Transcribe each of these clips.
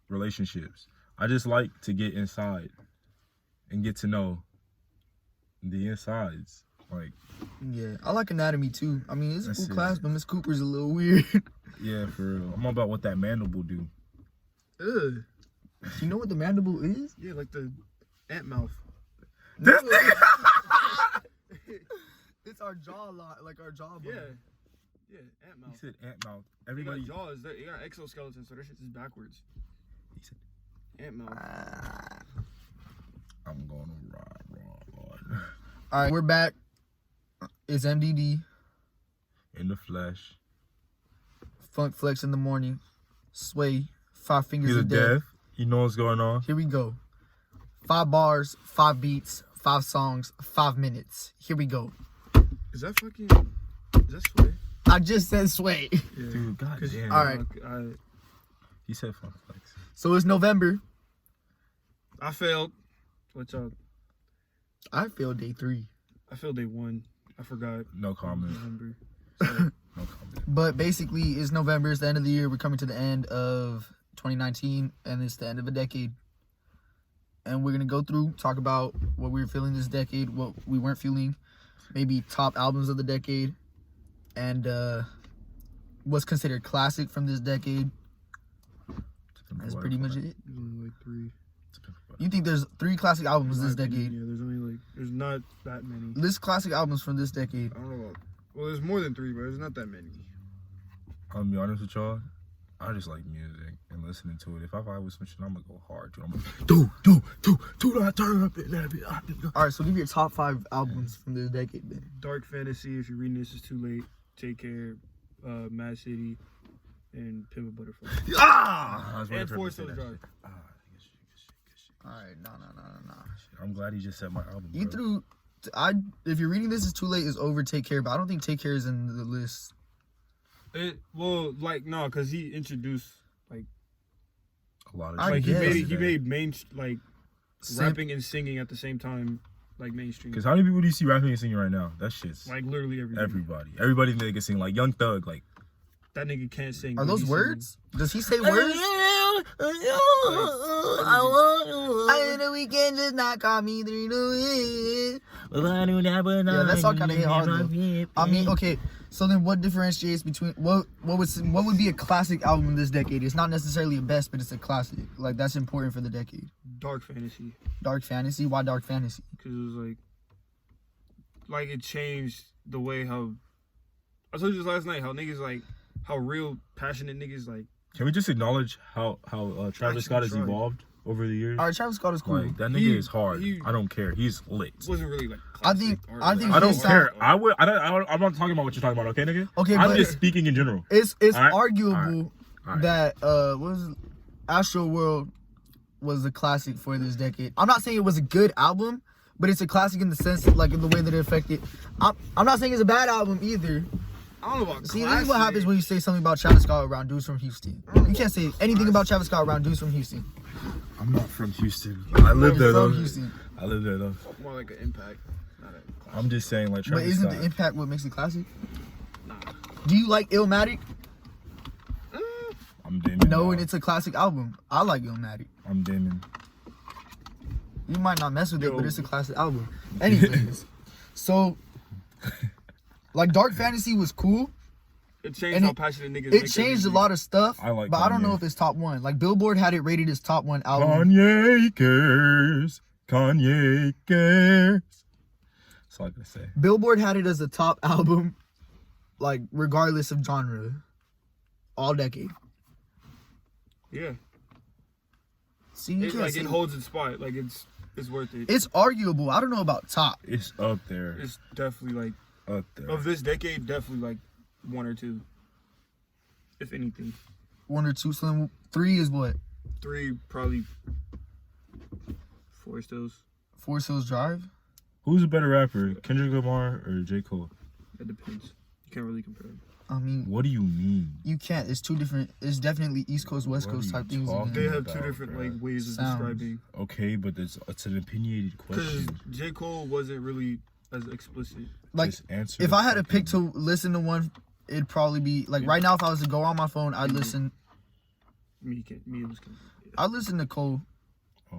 relationships. I just like to get inside and get to know the insides. Like, yeah, I like anatomy too. I mean, it's a That's cool it. class, but Miss Cooper's a little weird. yeah, for real. I'm all about what that mandible do. Ugh. You know what the mandible is? Yeah, like the ant mouth. This nigga. It's our jawline, like our jawbone. Yeah. Yeah, ant He mouth. said ant mouth. They got Everybody. jaws. They got exoskeleton, so their shit is backwards. He said, Ant mouth. I'm going to ride. All right, we're back. It's MDD, In the flesh. Funk Flex in the morning, Sway, 5 Fingers He's a of Death. death. You know what's going on. Here we go. 5 bars, 5 beats, 5 songs, 5 minutes. Here we go. Is that fucking... Is that Sway? I just said Sway. Yeah. Dude, goddamn. All right. He said fun flex. So it's November. I failed. What's up? I failed day 3. I failed day 1. I forgot. No comment. November. No comment. But basically, it's November. It's the end of the year. We're coming to the end of 2019, and it's the end of a decade. And we're going to go through, talk about what we were feeling this decade, what we weren't feeling, maybe top albums of the decade, and what's considered classic from this decade. That's pretty much it. There's only like 3. You think there's 3 classic albums this decade? Yeah, there's only like... There's not that many. List classic albums from this decade. I don't know about... Well, there's more than 3, but there's not that many. I'll be honest with y'all. I just like music and listening to it. If I vibe with some shit, I'm gonna go hard. Dude, I'm like, do not turn up in that bitch. All right, so give me your top 5 albums from this decade, then. Dark Fantasy, if you're reading this, it's too late. Take Care, Mad City, and Pimp a Butterfly. Ah! And Forest Hills Drive. All right, no. I'm glad he just said my album. You bro. threw... If you're reading this, it's too late. Is over Take Care, but I don't think Take Care is in the list. Well, like, no, because he introduced, like... A lot of I Like, he guess. made main, like, rapping and singing at the same time, like, mainstream. Because how many people do you see rapping and singing right now? That shit's Like, literally everybody. Everybody that can sing, like Young Thug, like. That nigga can't sing. Are but those he words? Does he say words? I know we can just not call me 3 Yeah, that song kind of hit hard though. I mean, okay. So then, what differentiates between what would be a classic album in this decade? It's not necessarily a best, but it's a classic. Like that's important for the decade. Dark Fantasy. Dark Fantasy. Why Dark Fantasy? Because it was like it changed the way how... I told you this last night, how niggas, like, how real, passionate niggas, like... Can we just acknowledge how Travis Scott has tried. evolved over the years? All right, Travis Scott is cool. Like that nigga He- is hard. he- I don't care. He's lit. It wasn't really, like, I classic think- art, I like, think I don't his care. sound- I'm not talking about what you're talking about. Okay, nigga. Okay, I'm but just speaking in general. it's All right, arguable all right. that what was it? Astro World was a classic for this decade. I'm not saying it was a good album, but it's a classic in the sense, like in the way that it affected. I'm not saying it's a bad album either. I don't know about See, this classic. is what happens when you say something about Travis Scott around dudes from Houston. You can't say anything about Travis Scott around dudes from Houston. I'm not from Houston. I live there though. From Houston. I live there though. More like an impact, not a classic. I'm just saying, like But Travis isn't Scott. the impact what makes it classic? Nah. Do you like Illmatic? I'm dimming. No, now. and it's a classic album. I like Illmatic. I'm dimming. You might not mess with it, Yo. but it's a classic album. Anyways, so like Dark Fantasy was cool. It changed And how it- passionate niggas It make their changed a music. lot of stuff, I like but I don't know Kanye. if it's top 1. Like Billboard had it rated as top 1 album. Kanye cares. Kanye cares. That's all I gotta say. Billboard had it as a top album, like regardless of genre, all decade. Yeah. See, you It, can't like, say it holds its spot. Like, it's worth it. it's arguable. I don't know about top. It's up there. It's definitely, like, Up there. of this decade, definitely, like, 1 or 2. If anything. 1 or 2. So then 3 is what? 3, probably... Forest Hills. Forest Hills Drive. Who's a better rapper, Kendrick Lamar or J. Cole? It depends. You can't really compare them. I mean, What do you mean? you can't. It's 2 different. It's definitely East Coast, West What Coast are you type things. talking They have about, 2 different, bro? like, ways of Sounds. describing. Okay, but it's an opinionated Because question. J. Cole wasn't really as explicit. Like, Just answer if the I had to fucking- pick to listen to one, it'd probably be like right now. If I was to go on my phone, I'd listen. Me, it was... I listen to Cole. Oh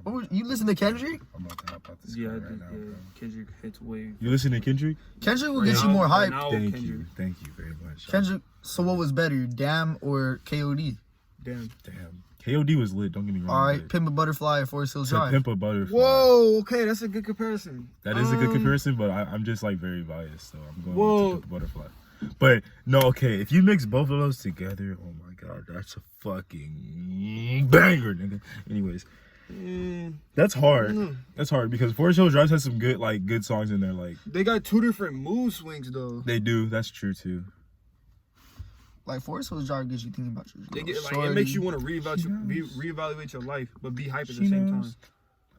my god. You listen to Kendrick? I'm about to hop out this Yeah, car right now, bro. Kendrick hits way. You listen to Kendrick? Kendrick will Right get you now- more right hype. now, Thank Kendrick. you. Thank you very much. Kendrick. So what was better, Damn or KOD? Damn. Damn. KOD was lit, don't get me wrong. All right, but Pimp a Butterfly or Forest Hills to Drive. Pimp a Butterfly. Whoa. Okay, that's a good comparison. That is a good comparison, but I'm just like very biased, so I'm going Whoa. to Pimp a Butterfly. But no, okay, if you mix both of those together, oh my god, that's a fucking banger, nigga. Anyways, that's hard. That's hard because Forest Hills Drive has some good songs in there. Like They got two different mood swings though. they do. That's true too. Like Forest Hills Drive gets you thinking about your They girl, get, like, shorty. it makes you want to knows. reevaluate your life, but be hype at She the same knows. time.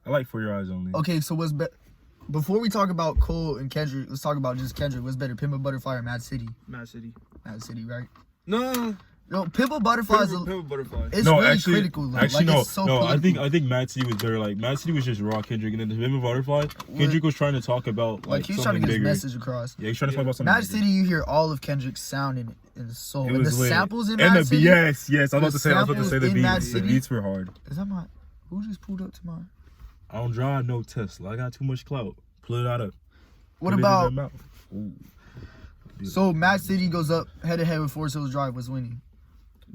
I like For Your Eyes Only. Okay, so before we talk about Cole and Kendrick, let's talk about just Kendrick. What's better, Pimp a Butterfly or Mad City? Mad City. Mad City, right? No. No, Pimp a Butterfly is Pimp a Butterfly. it's No, really actually, critical though. actually like, no, it's so no. political. I think Mad City was better. Like Mad City was just raw Kendrick, and then the Pimp a Butterfly, Kendrick was trying to talk about like he was trying to something get bigger. his message across. Yeah, he's trying to talk about something. Mad bigger. City, you hear all of Kendrick's sound in his soul. It And the was lit. samples in and Mad the City. yes, I was The about to say samples the in Mad beats. The City. beats were hard. Is that my? Who just pulled up to my? I don't drive no Tesla. I got too much clout. Pull it out of. What put it in about? their mouth. Ooh. So Mad City goes up head to head with Forest Hills Drive. Was winning.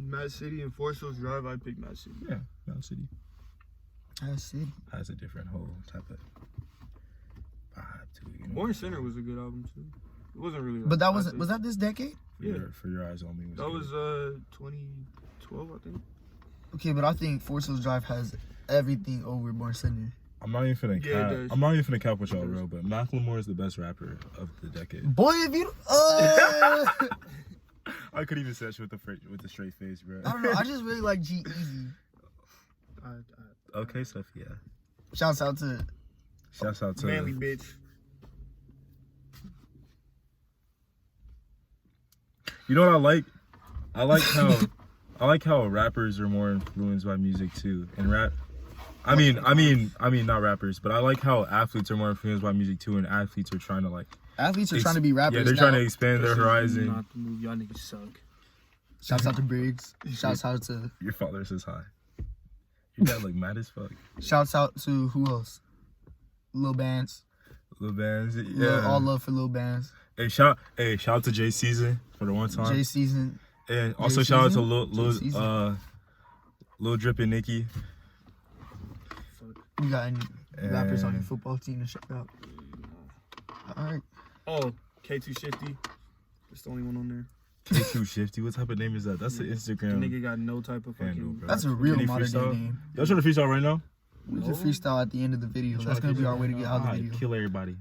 Mad City and Forest Hills Drive, I pick Mad City. Yeah, Mad City Mad City. has a different whole type of vibe to it. You know? Born Center was a good album too. It wasn't really. Like But that classic. wasn't. Was that this decade? Yeah. For your eyes on me. That good. was 2012, I think. Okay, but I think Forest Hills Drive has everything over Born Center. I'm not even finna Yeah, it cap. does. I'm not even finna cap with y'all, bro. But Macklemore is the best rapper of the decade. Boy, if you. I could even say that shit with the straight face, bro. I don't know. I just really like G-Eazy. Okay, Sophia. Shouts out to. Shouts out to Manly bitch. You know what I like? I like how rappers are more influenced by music too. And rap I mean not rappers, but I like how athletes are more influenced by music too, and athletes are trying to like Athletes are trying to be rappers. Yeah, they're now. trying to expand their This is horizon. Not the move. Y'all niggas suck. Shouts out to Briggs. Shouts out to. Your father says hi. Your dad look mad as fuck. Shouts out to who else? Lil Bands. Lil Bands, yeah. All love for Lil Bands. Hey, shout out to Jay Season for the one time. J Season. And also Jay shout out to Season? Lil Drip and Nicki. You got any rappers on your And- football team to shout out? All right. Oh, K2 Shifty. That's the only one on there. K2 Shifty. What type of name is that? That's the The Instagram. nigga got no type of handle, fucking. bro. That's a real Can he modern day freestyle? name. Y'all trying to freestyle right now? We can freestyle at the end of the video. That's gonna be our way to get out of the Alright, video. kill everybody.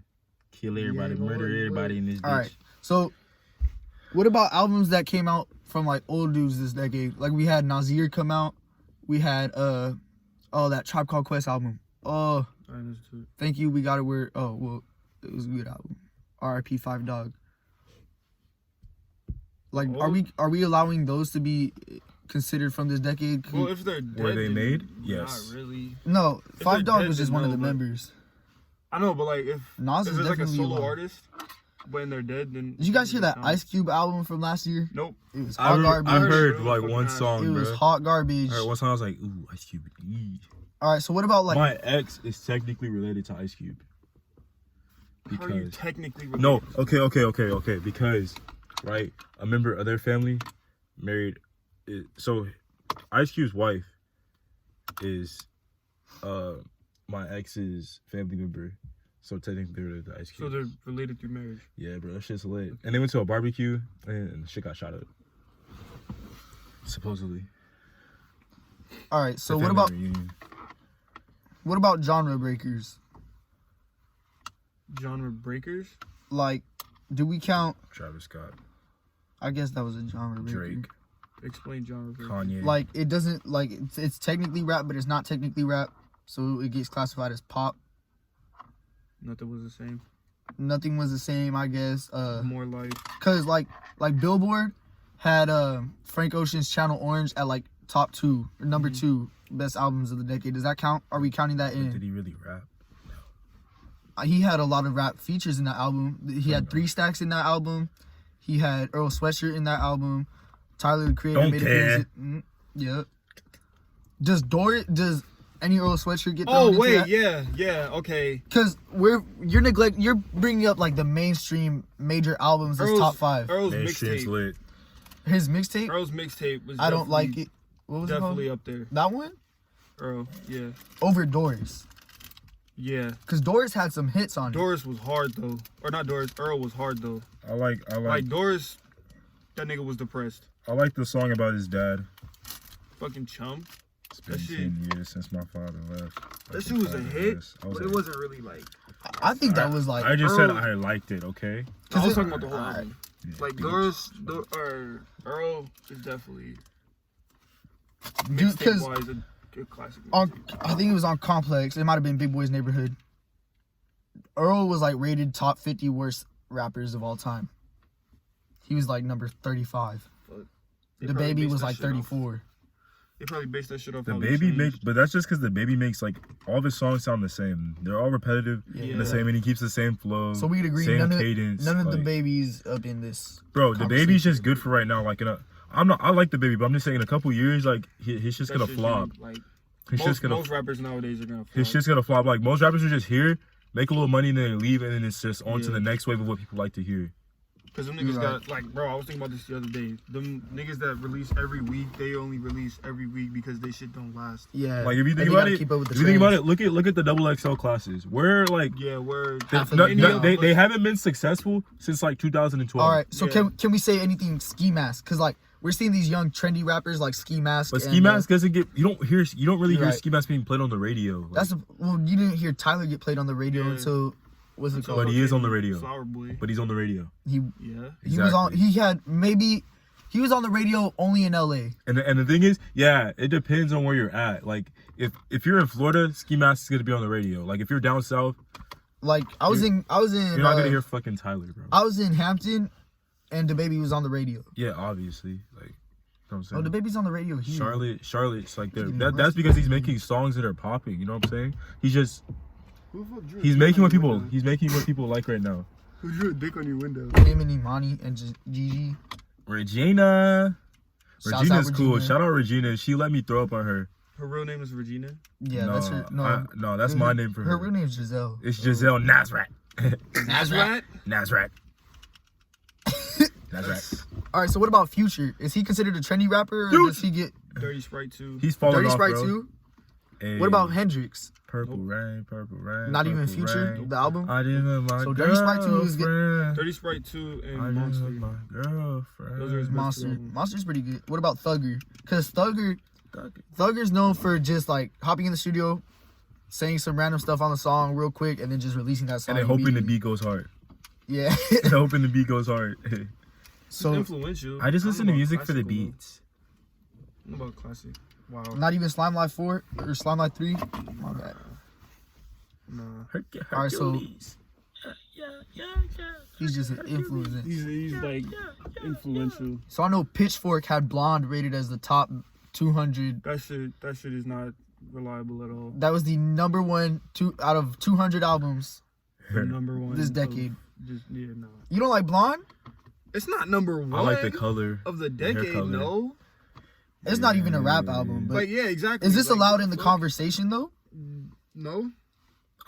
Kill everybody. Yeah, Murder Lord, everybody in this bitch. All right. So, what about albums that came out from like old dudes this decade? Like we had Nasir come out. We had that Tribe Called Quest album. Oh, I listened to it. thank you. We got it where. Oh well, it was a good album. R.I.P. Five Dog. Like, are we allowing those to be considered from this decade? Well, if they're dead, Were they then made? Yes. Not really. No, If Five they're Dog dead, was just then one of no, the but- members. I know, but like if Nas if is it's like a definitely solo alive. artist, when they're dead, then. Did you guys hear that count. Ice Cube album from last year? Nope. It was I hot heard garbage. like Fucking one ass. song, It was bro. hot garbage. I heard one song. I was like, ooh, Ice Cube. Yee. All right, so what about like? My ex is technically related to Ice Cube. How are you Because technically related? no, okay. Because right, a member of their family married. So Ice Cube's wife is my ex's family member. So technically they're related to Ice So Cube. they're related through marriage. Yeah, bro, that shit's lit. And they went to a barbecue and shit got shot up. Supposedly. All right, so The what family reunion. about genre breakers? Genre breakers. Like, do we count? Travis Scott, I guess that was a genre breaker. Drake, Explain genre breakers. Kanye. Like, it doesn't like it's technically rap, but it's not technically rap, so it gets classified as pop. Nothing was the same. Nothing was the same, I guess. More like Cause like Billboard had Frank Ocean's Channel Orange at like top 2 or number 2 best albums of the decade. Does that count? Are we counting that But did in? he really rap? He had a lot of rap features in that album. He had 3 Stacks in that album. He had Earl Sweatshirt in that album. Tyler the Creator Don't made care. a yeah. Does any Earl Sweatshirt get thrown Oh into wait, that? yeah, okay. Because you're bringing up like the mainstream major albums as top 5. Earl's Mainstream's mixtape. lit. His mixtape. Earl's mixtape was. I don't like it. What was it Definitely called? up there. That one Earl, yeah, over Doris. yeah. Because Doris had some hits on it. Doris was hard though, or not Doris. Earl was hard though. I like Like Doris, that nigga was depressed. I like the song about his dad. Fucking chum. It's been That shit- 10 years since my father left. That shit was a hit, I was but it wasn't really like. I think that was like. I just said Earl- I liked it, okay? I was it- talking about the whole alright. album. Yeah, Like bitch. Doris, or Earl is definitely Dude, mixtape because wise a good classic. on, mixtape. I think it was on Complex. It might have been Big Boy's Neighborhood. Earl was like rated top 50 worst rappers of all time. He was like number 35. They The probably Baby based was that like shit off- 34. They probably based that shit off. The how they Baby changed. makes, but that's just because the Baby makes like all of his songs sound the same. They're all repetitive Yeah. and the same, and he keeps the same flow. So we'd agree same none of cadence. the like- babies up in this. Bro, the conversation. Baby's just good for right now. Like I like the Baby, but I'm just saying in a couple years, like his shit's That gonna shit's flop. Like His shit's gonna most rappers nowadays are gonna. his flop. shit's gonna flop. Like most rappers are just here, make a little money, and then they leave, and then it's just on to Yeah. the next wave of what people like to hear. Cause them You're niggas right. got like, bro. I was thinking about this the other day. Them niggas that release every week, they only release every week because they shit don't last. Yeah. Like if you And think they about gotta it, keep up with the if you think about trends. it, look at the double XL classes. We're like Yeah, where Half of no, the no, video. they haven't been successful since like 2012. All right. So Yeah. can we say anything Ski Mask? Because like we're seeing these young trendy rappers like Ski Mask. But and, Ski Mask doesn't get you don't really You're hear right. Ski Mask being played on the radio. Like, well, you didn't hear Tyler get played on the radio Yeah. until what's it So called? But he is on the radio. Flower Boy. but he's on the radio. He Yeah. he was on. Exactly. He was on the radio only in LA. And the thing is, yeah, it depends on where you're at. Like if you're in Florida, Ski Mask is gonna be on the radio. Like if you're down south, Like I was in. you're not gonna hear fucking Tyler, bro. I was in Hampton, and the baby was on the radio. Yeah, obviously. Like you know what I'm saying? Oh, the baby's on the radio here. Charlotte's like Getting that's arrested. because he's making songs that are popping. You know what I'm saying? He's just Who the fuck drew a he's dick making on what your people window? he's making what people like right now. Who drew a dick on your window? Him and Imani and Gigi. Regina. Shouts out Regina's cool. Regina. Shout out Regina. She let me throw up on her. Her real name is Regina. Yeah, that's her. No, that's my name for her. Her real name is Giselle. It's Giselle Nazrat. Nazrat. Nazrat. Nazrat. All right, so what about Future? Is he considered a trendy rapper, or Dude. does he get Dirty Sprite 2. He's falling Dirty off, Sprite bro. too? Hey, What about Hendrix? Purple Rain, Purple Rain. Not even Purple Future, Rain. the album. I didn't know my So Dirty Sprite 2 is good. girlfriend. Dirty Sprite 2 and I didn't Monster. know my girlfriend. Those are his best Monster. albums. Monster's pretty good. What about Thugger? Because Thugger's known for just like hopping in the studio, saying some random stuff on the song real quick, and then just releasing that song. And then hoping the immediately. beat goes hard. Yeah. And hoping the beat goes hard. So Influential. I just don't listen know to about music for the classical, though. beats. I don't know about classic. Wow. not even Slime Life 4 or Slime Life 3. My bad. Nah. Alright, so- Hercules. He's just an influence. He's like influential. So I know Pitchfork had Blonde rated as the top 200. That shit is not reliable at all. That was the number one out of 200 albums The number one this of- decade. no. You don't like Blonde? It's not number one. I like the color. of the hair decade. color. No. It's not even a rap album, but Like yeah, exactly. is this Like, allowed in the fuck? conversation though? No.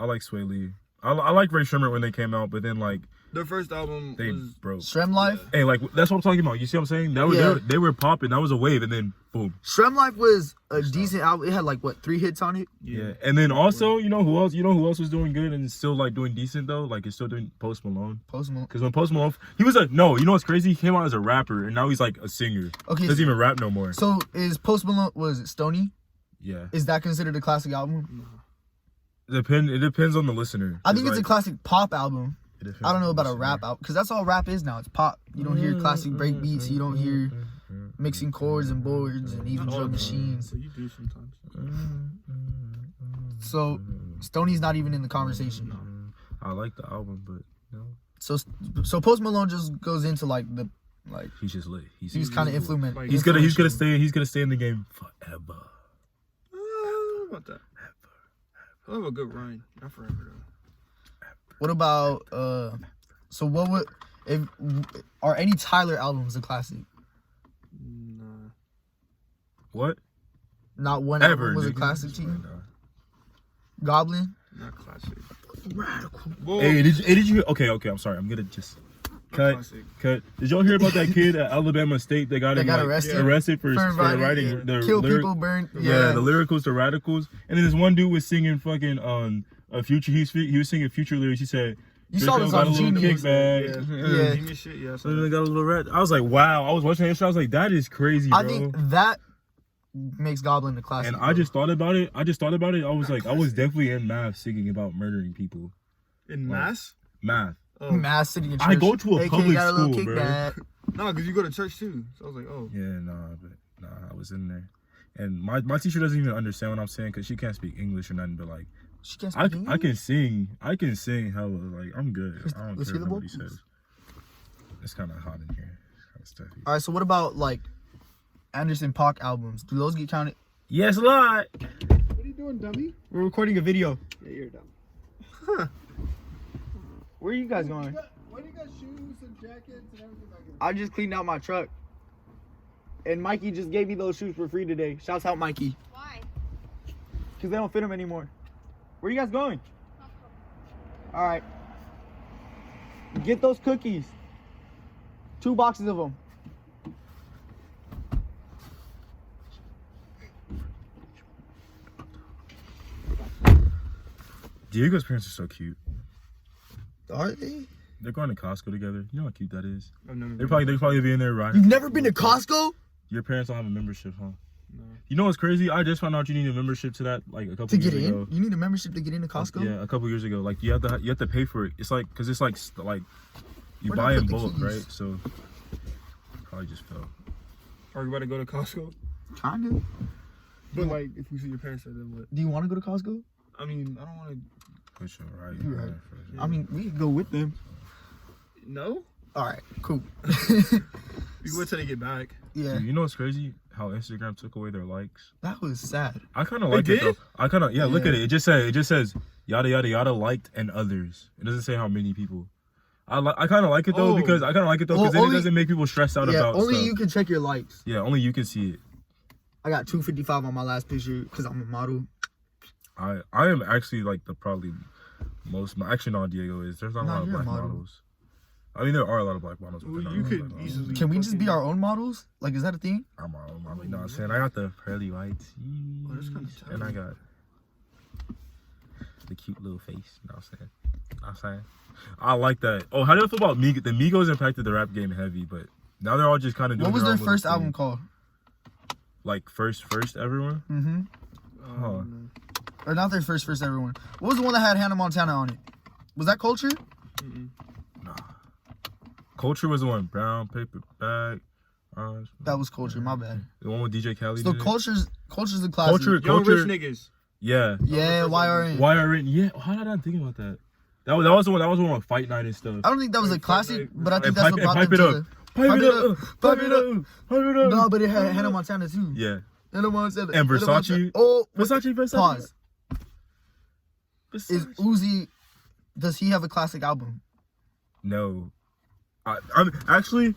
I like Sway Lee. I like Ray Sherman when they came out, but then like Their first album they was broke. Shrem Life? Hey, like that's what I'm talking about. You see what I'm saying? That was Yeah. they were popping. That was a wave, and then boom. Shrem Life was a decent album. It had like what, 3 hits on it? Yeah. And then also, you know who else? You know who else was doing good and still like doing decent though? Like it's still doing Post Malone. Post Malone. Because when Post Malone, he was no. You know what's crazy? He came out as a rapper, and now he's like a singer. Okay. Doesn't even rap no more. So is Post Malone, was it Stony? Yeah. Is that considered a classic album? It depends on the listener. I think it's a classic pop album. It depends I don't know on the about a listener. rap album because that's all rap is now. It's pop. You don't hear classic break beats. You don't hear mixing chords and boards and even Not all drum the time, machines. So you do sometimes. So Stoney's not even in the conversation. I like the album, but no, So Post Malone just goes into like he's just lit. he's kind of influential. Like, He's gonna stay in the game forever. How about that? I'll have a good rhyme. Not forever though. What about so what would if are any Tyler albums a classic? Nah. What? Not one Ever album was a nigga. classic to you. Nah. Goblin. Not classic. Radical. Whoa. Hey, did you? Okay. I'm sorry. I'm gonna just cut. Classic. Did y'all hear about that kid at Alabama State that got, That him, got like, arrested? for writing the Kill lyric, people, burn. the lyricals to radicals, and then this one dude was singing fucking a Future. He was singing Future lyrics. He said, You saw this got on a little Genius. kickback. Yeah. Genius shit, yeah. So they got a little rat. I was like, wow. I was watching that shit. I was like, that is crazy, bro. I think that makes Goblin the classic. And I just thought about it. I was like, I was definitely in math singing about murdering people. In mass? Math. Oh. Mass City in church. I go to a AK public got a little school, bro. kickback. No, because you go to church too. So I was like, oh. Yeah, I was in there. And my teacher doesn't even understand what I'm saying because she can't speak English or nothing, but like, She can't speak English? I can sing hella, like, I'm good. I don't Let's care hear the what he vocals. says. It's kind of hot in here. Kind of stuffy. All right, so what about like Anderson .Paak albums? Do those get counted? Yes, a lot. What are you doing, dummy? We're recording a video. Yeah, you're dumb. Where are you guys going? Why do you got shoes and jackets and everything back here? I just cleaned out my truck. And Mikey just gave me those shoes for free today. Shouts out Mikey. Why? Because they don't fit him anymore. Where you guys going? All right. Get those cookies. 2 boxes of them. Diego's parents are so cute. Are they? They're going to Costco together. You know how cute that is. I've never They're been. probably be in there riding. You've never been to Costco? Your parents don't have a membership, huh? No. You know what's crazy? I just found out you need a membership to that like a couple To years get ago. in? You need a membership to get into Costco? Yeah, a couple years ago. Like you have to pay for it. It's like because it's like you Where'd I buy put in the bulk, keys? right? So probably just fell. Are you about to go to Costco? Kind of. But like, if we see your parents there, then what? Do you want to go to Costco? I mean, I don't want to. Push it right. You're right. first. I mean, we could go with them. No? All right, cool. We wait till they get back. Yeah, Dude, you know what's crazy? How Instagram took away their likes. that was sad. I kind of like it did? though. I kind of Look Yeah. at it. It just says yada yada yada liked and others. It doesn't say how many people. I kind of like it though Oh. because then Well, it only- doesn't make people stressed out Yeah, about only stuff. you can check your likes. Yeah, only you can see it. I got 255 on my last picture because I'm a model. I am actually like the probably most. Actually, no, Diego is. There's not a No, lot of you're a black model. models. I mean, there are a lot of black models. But Well, they're not you all could black models. easily. Can we just be fucking- our own models? Like, is that a thing? I'm my own model. You know what I'm saying? I got the pearly whites. Oh, that's kinda tight. And I got the cute little face. You know what I'm saying? I like that. Oh, how do you feel about Migos? The Migos impacted the rap game heavy, but now they're all just kind of doing What was their their own little first thing. album called? Like first everyone? Mm-hmm. Huh. no. Or not their first everyone. What was the one that had Hannah Montana on it? Was that Culture? Mm-mm. Nah. Culture was the one. Brown paper bag. Orange. That was Culture. My bad. The one with DJ Khaled. So in it? Culture's the classic. Culture. Young rich niggas. Yeah. Yeah, YRN. YRN. Yeah. How did I not think about that? That was the one. That was the one with Fight Night and stuff. I don't think that was a Like, classic, like- but I think And that's pipe- what and brought pipe them it to up. Pipe it up. Pipe it up. Pipe it up. No, but it had Hannah Montana too. Yeah. Hannah Montana. And Hannah Versace. Montana. Oh, Versace. pause. Is Versace. Uzi? Does he have a classic album? No. I'm actually.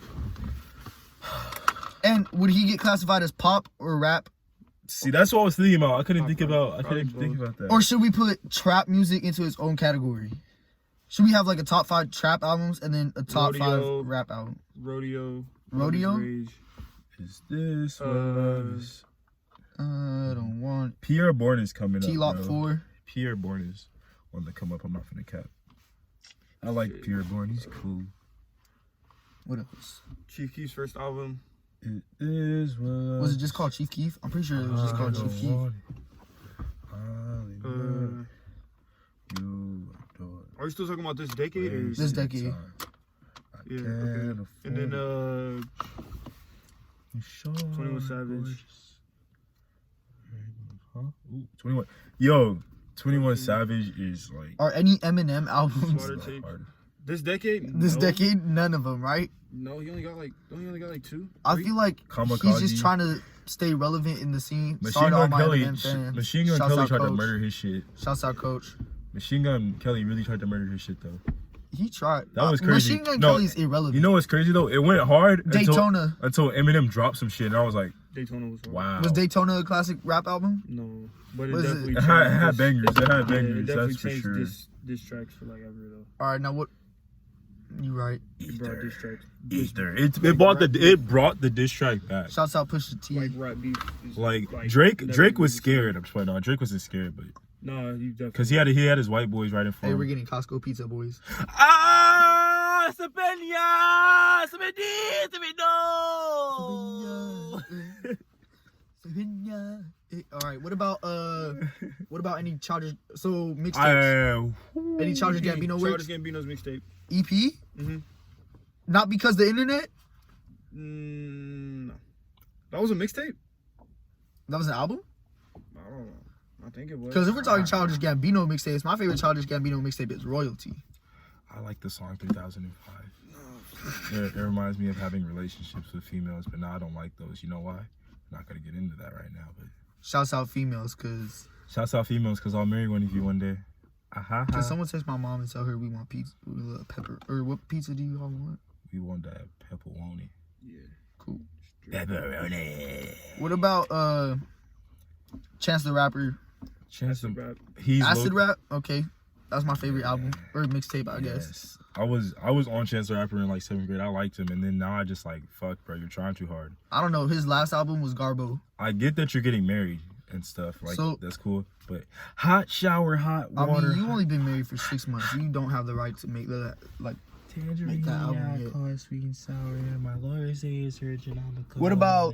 And would he get classified as pop or rap? See, that's what I was thinking about. I couldn't think Probably about that. Or should we put trap music into its own category? Should we have like a top 5 trap albums and then a top Rodeo. 5 rap album? Rodeo. Rodeo? Rage. Is this what love is? I don't want Pierre Bourne is coming up. T-Lock bro. 4. Pierre Bourne is one to come up. I'm not finna cap. I like Pierre Bourne. He's cool. What else? Chief Keef's first album. It is what. Was it just called Chief Keef? I'm pretty sure it was just called Chief Keef. Are you still talking about this decade or? This decade. Yeah. Okay. And then 21 Savage. Huh? Ooh, 21. Yo, 21 Savage is like. Are any Eminem albums Slaughter Take. hard. This decade? this No. decade? None of them, right? No, he only got like. Don't he only got like 2? I 3? feel like Kamikaze. he's just trying to stay relevant in the scene. Machine Sorry to all Gun my Kelly. Eminem fans. Machine Gun Shouts Kelly out tried to Coach. murder his shit. Shouts out, Coach. Machine Gun Kelly really tried to murder his shit though. He tried. That was crazy. Machine Gun No, Kelly's irrelevant. You know what's crazy though? It went hard Daytona. until Eminem dropped some shit, and I was like, Daytona was hard. Wow. Was Daytona a classic rap album? No, but it Was it- definitely It had changed bangers. It had yeah, bangers. it definitely That's for changed sure. this tracks for like ever though. All right, now what? You right. It brought diss tracks. Ether. It brought the diss track back. Shouts out Pusha T. Like rap beef. Is Like never Drake was been scared. I'm just playing. No, Drake wasn't scared, but No, you definitely. because he had his white boys right in front. Hey, of we're him. getting Costco pizza, boys. Ah, Sabenya, All right, what about any Childish? So mixtapes. Any Childish Gambino Childish works? Gambino's mixtape. EP? Mm-hmm. Not because the internet. No, that was a mixtape. That was an album. I don't know. I think it was. Because if we're talking Childish Gambino mixtapes, my favorite Childish Gambino mixtape is Royalty. I like the song 3005. It reminds me of having relationships with females, but now I don't like those. You know why? I'm not gonna get into that right now, but Shouts out females, cause shouts out females because I'll marry one of you one day. can someone text my mom and tell her we want pizza, we love pepper, or what pizza do you all want? We want that pepperoni. Yeah. Cool. Pepperoni. What about Chance the Rapper? Chance the Rap. He's Acid low- Rap? Okay. That's my favorite album. Or mixtape, I guess. Yes. I was on Chance the Rapper in like 7th grade. I liked him, and then now I just like, fuck, bro, you're trying too hard. I don't know. His last album was Garbo. I get that you're getting married and stuff, like So- that's cool. But hot shower, hot I water. mean, you only been married for 6 months. You don't have the right to make that, like, Tangerine, that album yet. corn, sweet and sour. My lawyer says it's urgent. What about-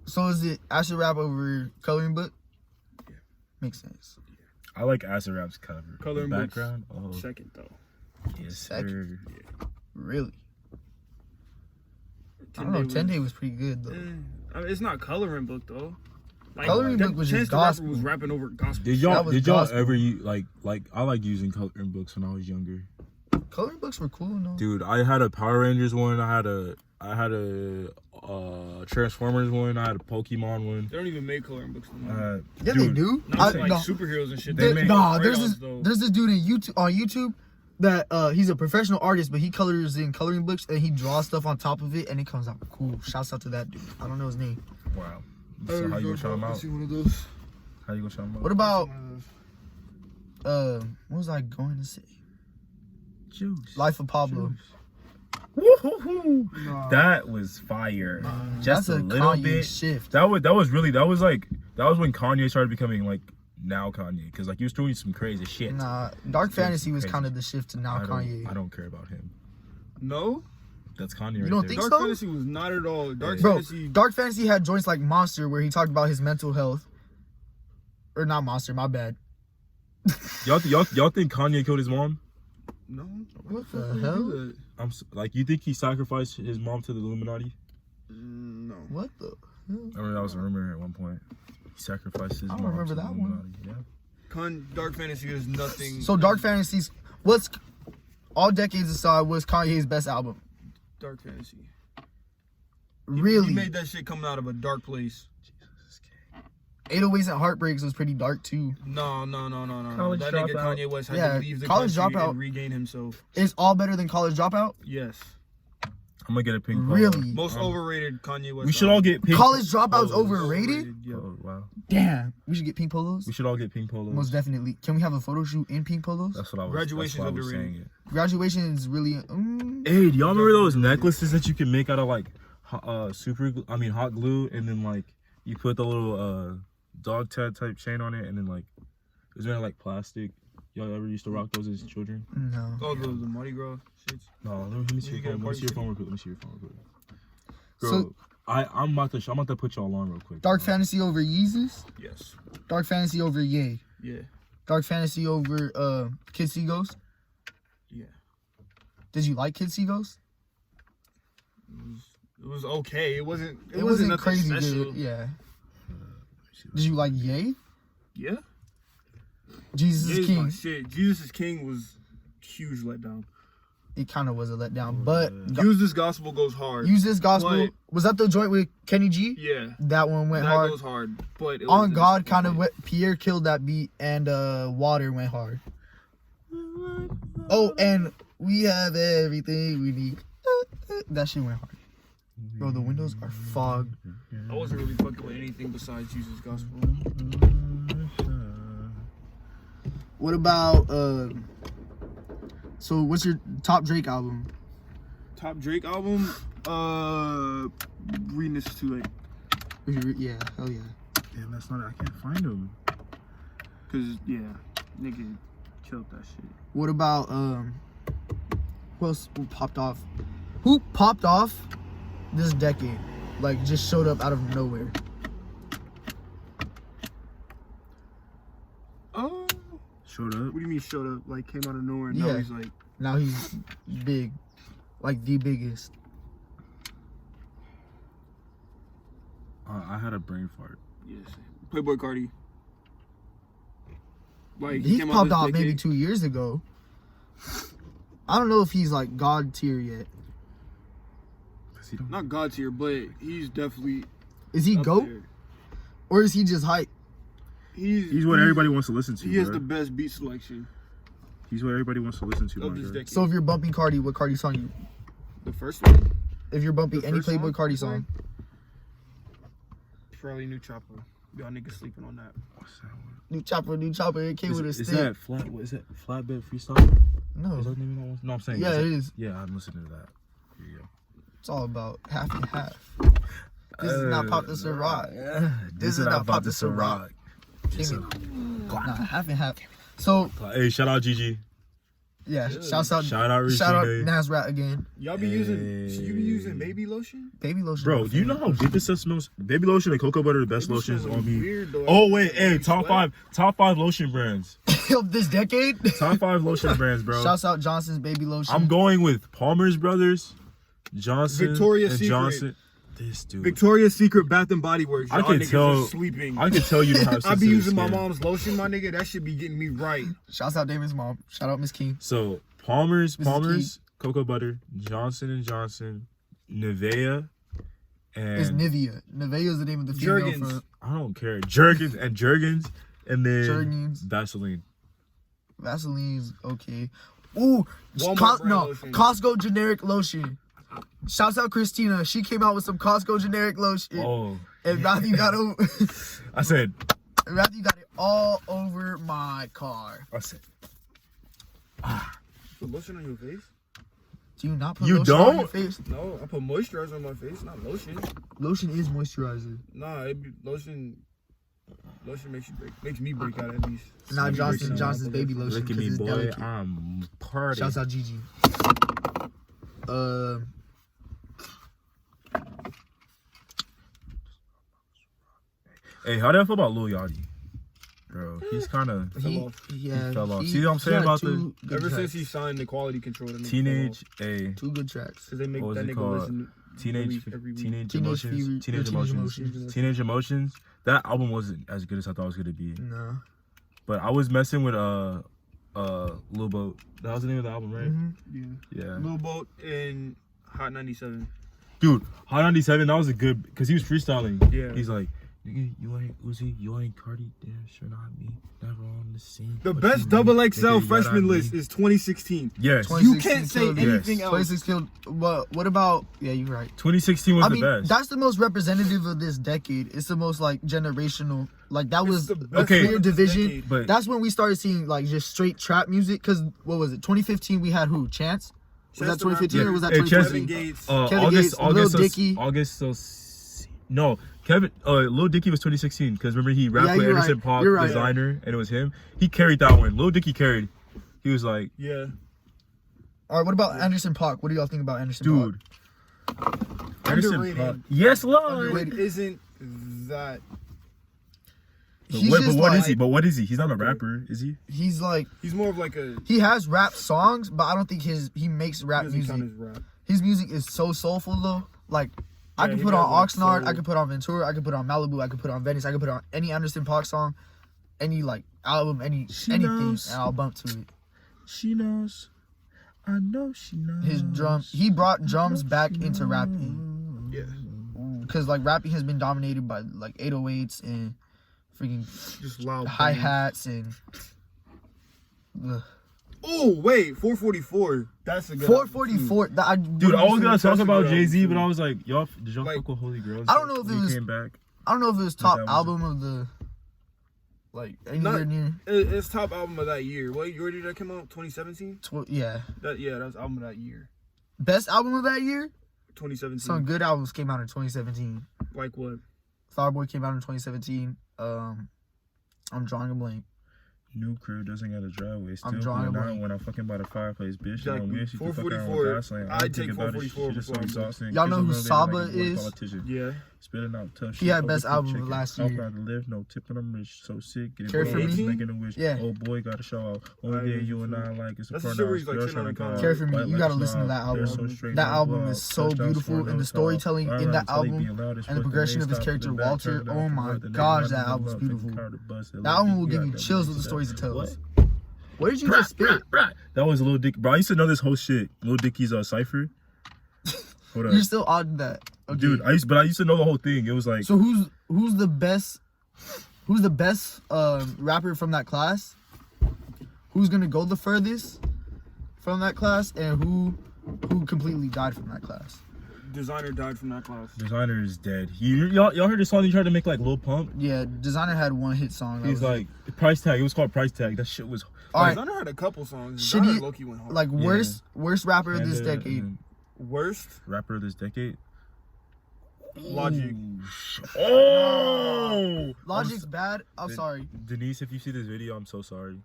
so is it Acid Rap over Coloring Book? Yeah. Makes sense. I like Acid Rap's cover. Coloring The Book's background. Oh, Second though. yes, Second. sir. Really? I don't know. 10 Day was pretty good, though. I mean, it's not Coloring Book though. Like, Coloring Book was Chance just the Rapper gospel. was rapping over gospel. Did That y'all was did y'all gospel. ever use like I like using coloring books when I was younger. Coloring Books were cool, no? Dude, I had a Power Rangers one. I had a Transformers one. I had a Pokemon one. They don't even make coloring books anymore. Yeah, dude, they do. Not like no, superheroes and shit. They make- crayons, there's this dude on YouTube that he's a professional artist, but he colors in coloring books and he draws stuff on top of it and it comes out cool. Shouts out to that dude. I don't know his name. Wow. So how you gonna shout him out? See one of those. How you gonna shout him out? What about what was I going to say? Juice? Life of Pablo. Woo-hoo-hoo. That was fire. Just That's a a little Kanye bit. shift. That was when Kanye started becoming like now Kanye, because like he was doing some crazy shit. Nah, Dark It's Fantasy was crazy. kind of the shift to now Kanye. I don't care about him. No, That's Kanye. You right don't there. think Dark so? Fantasy was not at all. Dark Bro, Fantasy. Dark Fantasy had joints like Monster where he talked about his mental health. Or not Monster, my bad. Y'all think Kanye killed his mom? No. What the hell? Like, you think he sacrificed his mom to the Illuminati? No. What the hell? I remember that was a rumor at one point. He sacrificed his I mom don't remember to the that one. Illuminati. Yeah. Dark Fantasy is nothing. So Dark Fantasies, what's all decades aside, was Kanye's best album? Dark Fantasy. Really? He made that shit coming out of a dark place. 808s and Heartbreaks was pretty dark too. No. College That nigga Dropout. Kanye West had Yeah, to leave the College country Dropout. and regain himself. Is all better than College Dropout? Yes. I'm gonna get a pink polo. Really? Most overrated Kanye West. We should all get pink. College Dropout's polos. overrated? Yeah. Oh, wow. Damn. We should get pink polos? We should all get pink polos. Most definitely. Can we have a photo shoot in pink polos? That's what I was. Graduation's that's why I was underrated. saying it. Graduation is really. Hey, do y'all remember those necklaces that you can make out of like hot glue, and then like you put the little dog tag type chain on it, and then like it was made of like plastic. Y'all ever used to rock those as children? No. Oh, the Mardi Gras shits. No, let me see You your get a phone. Let me see your party phone real quick. Let me see your phone real quick. Bro, So- I'm about to put y'all on real quick. Dark Fantasy over Yeezus? Yes. Dark Fantasy over Ye. Yeah. Dark Fantasy over Kid See Ghost? Yeah. Did you like Kid See Ghost? It was okay. It wasn't. It wasn't nothing crazy special. good. Yeah. Did you like Ye? Yeah. Jesus Yeah, is King. shit. Jesus is King was huge letdown. It kind of was a letdown, but Use This Gospel goes hard. Use This Gospel. But- Was that the joint with Kenny G? Yeah. That one went That hard. goes hard. But it On was- God kind of went. Pierre killed that beat, and Water went hard. Oh, and we have everything we need. That shit went hard. Bro, the windows are fogged. I wasn't really fucking with anything besides Jesus Gospel. What about so what's your top Drake album? Top Drake album? Reading This Is Too Late. Yeah, hell yeah. Damn, that's not. I can't find him. Cause yeah, nigga killed that shit. What about who else popped off? Who popped off this decade? Like just showed up out of nowhere. Oh, Showed up. what do you mean showed up? Like came out of nowhere and Yeah. now he's like, Now he's big. Like the biggest. I had a brain fart. yes, Playboy Cardi. Like He came out popped this off decade. maybe 2 years ago. I don't know if he's like God tier yet. Cause he don't. Not God tier, but he's definitely Is he up GOAT? there. Or is he just hype? He's what everybody wants to listen to. He has bro. the best beat selection He's what everybody wants to listen to. of my this guy. decade. So if you're bumping Cardi, what Cardi song you? The first one, If you're bumping The any first Playboy song? Cardi song, probably New Chopper. Y'all niggas sleeping on that. What's that one? New chopper, it came with a Is stick. that flat? What is that? Flatbed freestyle? No, Is that the name of that one? No, I'm saying. yeah, it is. Yeah, I'm listening to that. Here you go. It's all about half and half. This is not Pop the Ciroc. This is not Pop the Ciroc. Nah, half and half. So Hey, shout out Gigi. yeah, shout out Shout out Regina. Nasrat again. Y'all be using? So you be Hey. using baby lotion? Baby lotion. Bro, do you know how good this stuff smells? Baby lotion and cocoa butter are the best Baby lotions lotion on me. weird, though. Oh wait, hey, Baby top sweat. five lotion brands. of this decade? Top 5 lotion brands, bro. Shouts out Johnson's Baby Lotion. I'm going with Palmer's Brothers, Johnson, Victoria's and Secret. Johnson. This dude. Victoria's Secret Bath and Body Works. I Y'all can niggas tell- are sleeping. I can tell you don't have I be sensitive using my skin. mom's lotion, my nigga. That should be getting me right. Shouts out Damon's mom. Shout out Miss King. So Palmer's, Mrs. cocoa butter, Johnson and Johnson, Nivea, It's and Nivea. Nivea is the name of the female Jergens. for I don't care. Jergens, and then Jergens. Vaseline. Vaseline's okay. Ooh, Walmart brand lotion. Costco generic lotion. Shouts out Christina. She came out with some Costco generic lotion. Oh, And Matthew got I said, Matthew got it all over my car. Put lotion on your face? Do you not put You lotion on don't? your face? No, I put moisturizer on my face, not lotion. Lotion is moisturizer. Nah, it be lotion. Lotion makes me break out at least. Nah, Let me break out. Johnson's baby lotion. look at 'cause me, it's boy. delicate. I'm partying. Shouts out Gigi. Hey, how do I feel about Lil Yachty? Bro, he's kind of He fell off. See what I'm saying had about two the- good Ever tracks. since he signed the quality control, that nigga teenage, a Two good tracks. because they make what was that it nigga called? listen teenage, every week. teenage Teenage emotions, Fever- teenage Teenage emotions, Emotions. teenage emotions. That album wasn't as good as I thought it was gonna be. No. But I was messing with Lil Boat. That was the name of the album, right? Mm-hmm. Yeah. Yeah. Lil Boat and Hot 97. Dude, Hot 97, that was a good because he was freestyling. Yeah. He's like, "Nigga, you ain't Uzi, you ain't Cardi, damn sure not me. Never on the scene. The What best you double mean? XL Nigga, freshman yada, list is 2016. Yes. 20 You can't say 2016 killed. anything Yes. else. 26 killed. What about? Yeah, you're right. 2016 was I the mean, best. that's the most representative of this decade. It's the most like generational. Like that was the best okay. one of this Division. decade. But That's when we started seeing like just straight trap music. Cause what was it? 2015 we had who? Chance? Was Chance that 2015 or was that Hey, Chance- 2014? Kevin Gates. Kevin Gates, Lil Dicky. No, Lil Dicky was 2016 because remember he rapped Yeah, with you're Anderson right. Paak, You're right. Designer, and it was him. He carried that one. Lil Dicky carried. He was like, Yeah. All right. What about Anderson Paak? What do y'all think about Anderson dude. Anderson Underrated. Paak. Yes, Lord. Underrated. It isn't that. But He's what, just but what is like- he? But what is he? He's not a rapper, is he? Paak? He's like He's more of like a. he has rap songs, but I don't think he makes rap Doesn't count music. as rap. His music is so soulful though. Like I Yeah, could he put does, on like, Oxnard, I soul. could put on Ventura, I could put on Malibu, I could put on Venice, I could put on any Anderson Paak song, any like album, anything, knows. and I'll bump to it. She knows. I know she knows. His he brought drums back into rapping. Yeah. Because like rapping has been dominated by like 808s and freaking Just loud. hi hats and. Ugh. Oh wait, 444. That's a good. 444. Dude, I was gonna talk about good Jay-Z, album, but I was like, y'all, did y'all Like, fuck with Holy Grail? I don't know if when it was- he came back. I don't know if it was top that was- album of the, like, anywhere near. It's top album of that year. What year did that come out? 2017. Yeah. That's album of that year. Best album of that year? 2017. Some good albums came out in 2017. Like what? Fireboy came out in 2017. I'm drawing a blank. New crib doesn't got a driveway. Still drawing a going blank. on when I'm fucking by the fireplace, bitch. Exactly. You know, she can fuck around 444. with gasoline. I I'd don't take think about it. 444 She just so before I'm exhausting. Y'all know Kids who don't Saba like a is? politician. Yeah. Spitting out tough He shit. had best overcooked album chicken. last How year. proud to live, no tipping, I'm rich, so sick. Getting Care for broke, Me? making a wish. Yeah. Oh boy, gotta show out. Only day you and I like is a That's the shit where he's, pronoun. like, Girls sitting on trying the to car. go. Care for Me, White you like gotta a listen to snob. that They're album. so straight, That no album blood. is so Touchdowns beautiful, for and the no storytelling stop. in that Alright, album being loud as and the fuck, progression they of his stop character in the back, Walter. turn it Oh off, my the gosh, nigga that running album's up, beautiful. the car to bust it. That album will Yeah, give you that chills with bitch the stories it that- tells. What? Where did you just spit? That was Lil Dicky. Bro, I used to know this whole shit. Lil Dicky's cipher. Hold up. You're still on that. Okay. Dude, I used to know the whole thing. It was like, So who's the best rapper from that class? Who's gonna go the furthest from that class, and who completely died from that class? Designer died from that class. Designer is dead. Y'all heard the song he tried to make like Lil Pump? Yeah, Designer had one hit song. that He's was like, Price Tag. It was called Price Tag. That shit was. All right, Designer had a couple songs. Shitty- Designer low-key went hard. like worst rapper of this Panda decade. and Worst Rapper of this decade. Logic. Oh! Logic's bad. I'm Den- sorry. Denise, if you see this video, I'm so sorry.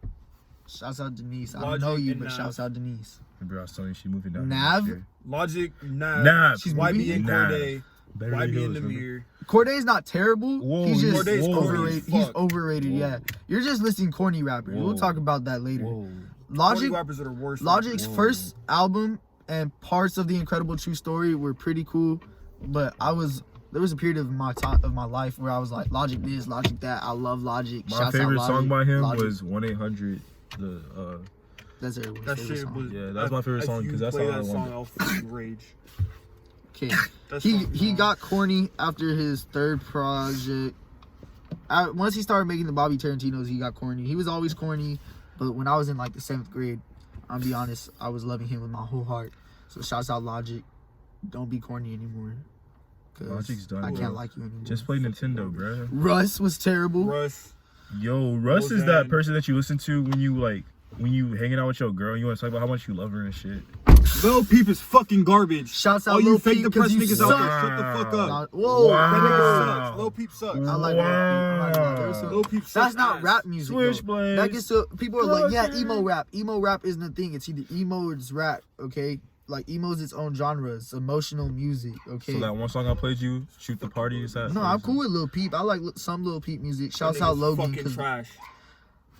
Shouts out Denise. I Logic don't know you, and but Nav. shouts out Denise. Remember I was telling you she moving down. Nav? next year. Logic. Nav. Nav. She's YB moving? and Nav. Corday. Beverly YB in Hills, the remember? mirror. Corday's not terrible. Whoa, he's just Corday's corny as overrated. He's fuck. overrated. Whoa. Yeah, you're just listing corny rappers. We'll Whoa. talk about that later. Whoa. Logic, rappers that are worse. Logic's Whoa. first album and parts of the Incredible True Story were pretty cool, but there was a period of my life where I was like, Logic this, Logic that. I love Logic. My Shouts out favorite Logic. song by him Logic. was 1-800. That's everyone's That favorite shit song. was. Yeah, that's my favorite song, 'cause that's play how I that song. won. I'll fucking rage. Okay, That he song, got corny after his third project. Once he started making the Bobby Tarantinos, he got corny. He was always corny, but when I was in like the 7th grade, I'll be honest, I was loving him with my whole heart. So shouts out Logic. Don't be corny anymore. 'Cause Logic's done, I bro. can't like you anymore. Just play Nintendo, bro. Russ was terrible. Russ. Yo, Russ is Roseanne. that person that you listen to when you hanging out with your girl and you want to talk about how much you love her and shit. Lil Peep is fucking garbage. Shouts out All you Lil fake Peep depressed because you niggas out suck. there, shut the fuck up. Nah, whoa, Wow. That nigga Wow. sucks. Lil Peep sucks. I like Lil Peep. I'm not gonna lie. There's some- Lil Peep sucks. That's not ass. rap music. though. Switchblade. That gets to people are like, yeah, Okay. emo rap. Emo rap isn't a thing. It's either emo or it's rap. Okay, like emo is its own genre. It's emotional music. Okay. So that one song I played you, Shoot the Party, is that? No, I'm cool with Lil Peep. I like some Lil Peep music. That Shouts out nigga's Logan. Fucking 'Cause- trash.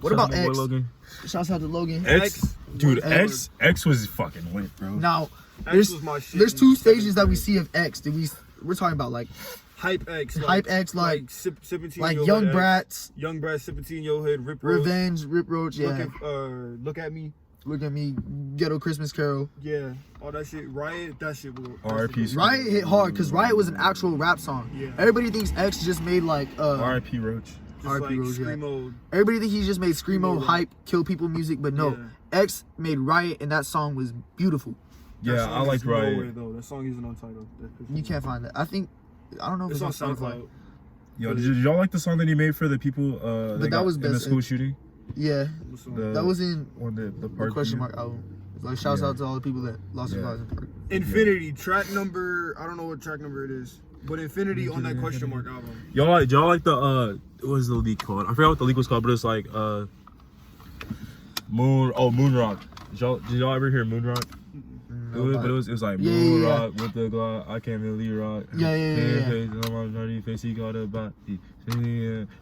What about Shout out my boy X? Logan. Shouts out to Logan. X, dude, X. X was fucking lit, bro. Now, X was my shit there's in two seventh stages that we grade. see of X. We're talking about like Hype X. Hype X, like sipping tea in like your Young hood, Brats, Young Brat, sipping tea in your hood, Rip Roach. Revenge, Rip Roach. Yeah, Look at me. look at me, Ghetto Christmas Carol. Yeah, all that shit. Riot, that shit was. R.I.P. Riot hit hard because Riot was an actual rap song. Yeah. Everybody thinks X just made like R.I.P. Roach. Just R.I.P. like Roach, yeah. screamo. everybody think he just made screamo, Screamo. hype, kill people music, but no, Yeah. X made Riot and that song was beautiful. That Yeah, song I is liked nowhere, Riot. though. That song isn't on title. You can't find that. I don't know if It's it's, on on Spotify. SoundCloud. Yo, did y'all like the song that he made for the people that got was in the best school X. shooting? Yeah, What song? The- that was in Or the the part question two? mark album. Like shouts Yeah. out to all the people that lost their Yeah. lives in Park. Infinity track number. I don't know what track number it is, but Infinity on that question mark album. Y'all like the what was the leak called? I forgot what the leak was called, but it's like Moon Rock. Did y'all ever hear Moon Rock? It was like Yeah, Moon yeah, yeah. Rock with the Glock. I can't really rock. Yeah. Face on my dirty face, he got a body.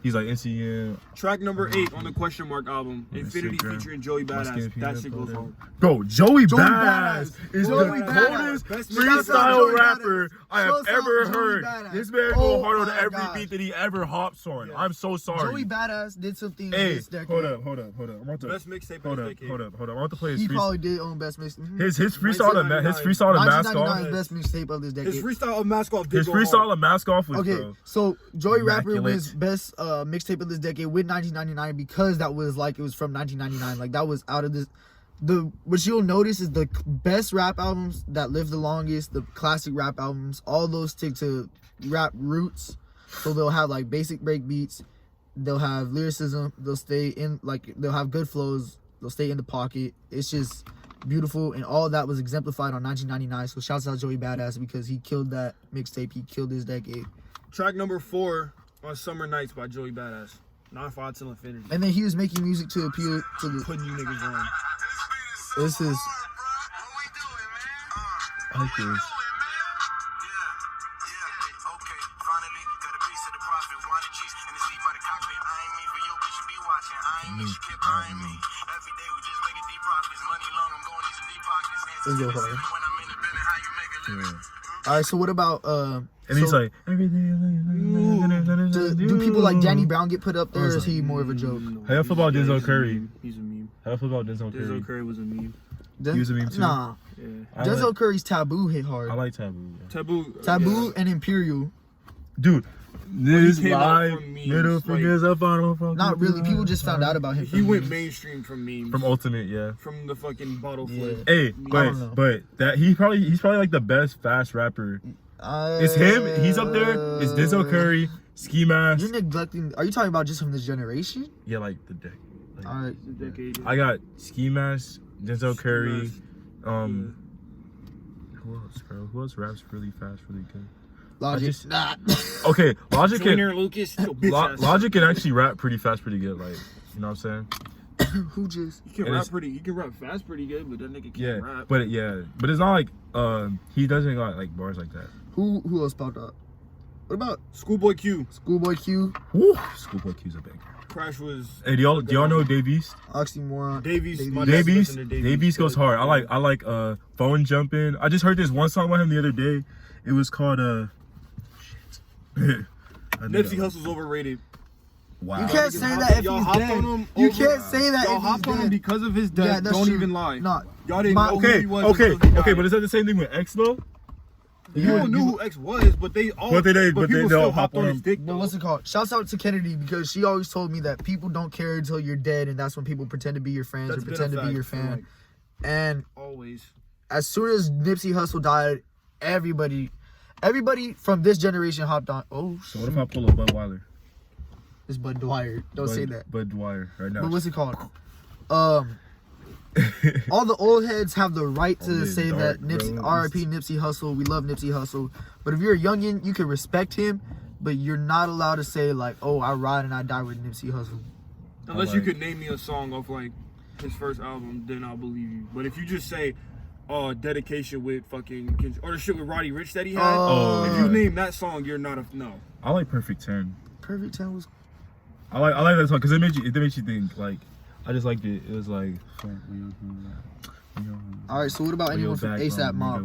He's like NCM. Track number 8 on the question mark album. Oh, Infinity shit, girl. featuring Joey My skin Badass. peanut That shit goes butter. hard. Bro, Joey Joey Badass is Joey the Badass. coldest Best freestyle Joey rapper Badass. I have Shouts out ever Joey heard. Badass. This man Oh go hard on my every gosh. beat that he ever hops on. Yeah. I'm so sorry. Joey Badass did something Hey, this decade. hold up. I'm about to Best mixtape hold of up. the decade. I'm about to play his He freestyle. probably did own best mix. His freestyle to 1999 mask off. is best mixtape of this decade. His freestyle of Mask Off did His go freestyle hard. to mask off was Okay, bro. so Joey Rapper Immaculate. wins best mixtape of this decade with 1999 because that was like it was from 1999. Like that was out of this. what you'll notice is the best rap albums that live the longest, the classic rap albums, all those stick to rap roots. So they'll have like basic break beats, they'll have lyricism, they'll stay in they'll have good flows, they'll stay in the pocket. It's just beautiful, and all that was exemplified on 1999. So shouts out Joey Badass because he killed that mixtape. He killed his decade. Track number 4 on Summer Nights by Joey Badass. Non-Fi Till Infinity. And then he was making music to appeal to the. Putting you niggas on. This is. I like this. Let's go hard. Yeah. All right, so what about And he's like, everything. do people like Danny Brown get put up there, or is he more of a joke? How y'all feel about Denzel Curry? He's a meme. How y'all feel about Denzel Curry? Denzel Curry was a meme. He was a meme too? Nah, Yeah. Denzel Curry's Taboo hit hard. I like Taboo. Yeah. Taboo and Imperial. Dude, this came out live from memes, middle fingers up on him. Not really. People just found out about him. He went mainstream from memes. From Ultimate, yeah. From the fucking bottle Yeah. flip. Hey, don't know. but that he's probably like the best fast rapper. It's him. He's up there. It's Denzel Curry, Ski Mask. You're neglecting. Are you talking about just from this generation? Yeah, like the day. Like, All right. It's a decade. I got Ski Mask, Denzel Curry. Who else, bro? Who else raps really fast, really good? Logic. just- Nah. Okay, Logic can Joyner Lucas. Yo, bitch ass. Logic can actually rap pretty fast, pretty good. Like, you know what I'm saying? Who just? He can And rap it's- pretty. He can rap fast pretty good, but that nigga can't Yeah, rap. but it's not like he doesn't got like bars like that. Who else popped up? What about Schoolboy Q. Schoolboy Q, Woo! Schoolboy Q's a banger. Crash was. Hey, do y'all know Dave East? Oxymoron? Davies. my Dave dad's East, listening to Dave East goes hard. I like Phone Jumping. I just heard this one song by him the other day. It was called shit. Nipsey Hussle's overrated. Wow. You can't say that if Y'all he's hopped dead. on him You over- can't say that Y'all if he's hopped on him dead. because of his Yeah, death. that's Don't true. even lie. Nah. Y'all didn't My- know who Okay, he was. okay, until he okay, died. but is that the same thing with X though? People knew who X was, but they all. But they people all still hop hopped on on his him. dick. But what's it called? Shouts out to Kennedy because she always told me that people don't care until you're dead, and that's when people pretend to be your friends That's or been a pretend to be fact your for, fan. like, And always. as soon as Nipsey Hussle died, everybody from this generation hopped on. Oh, So what if I pull a Bud Weiler? it's Bud Dwyer. Don't say that. Bud Dwyer right now. But what's it called? All the old heads have the right to Oh, say dark, that Nipsey, bro. R.I.P. Nipsey Hussle. We love Nipsey Hussle. But if you're a youngin, you can respect him, but you're not allowed to say like, "Oh, I ride and I die with Nipsey Hussle." Unless like- you could name me a song off like his first album, then I'll believe you. But if you just say, dedication with fucking or the shit with Roddy Ricch that he had, Oh, if you name that song, you're not a no. I like Perfect 10. Perfect 10 was. I like that song because it makes you think like I just liked it. It was like. All right, so what about anyone from ASAP Mob?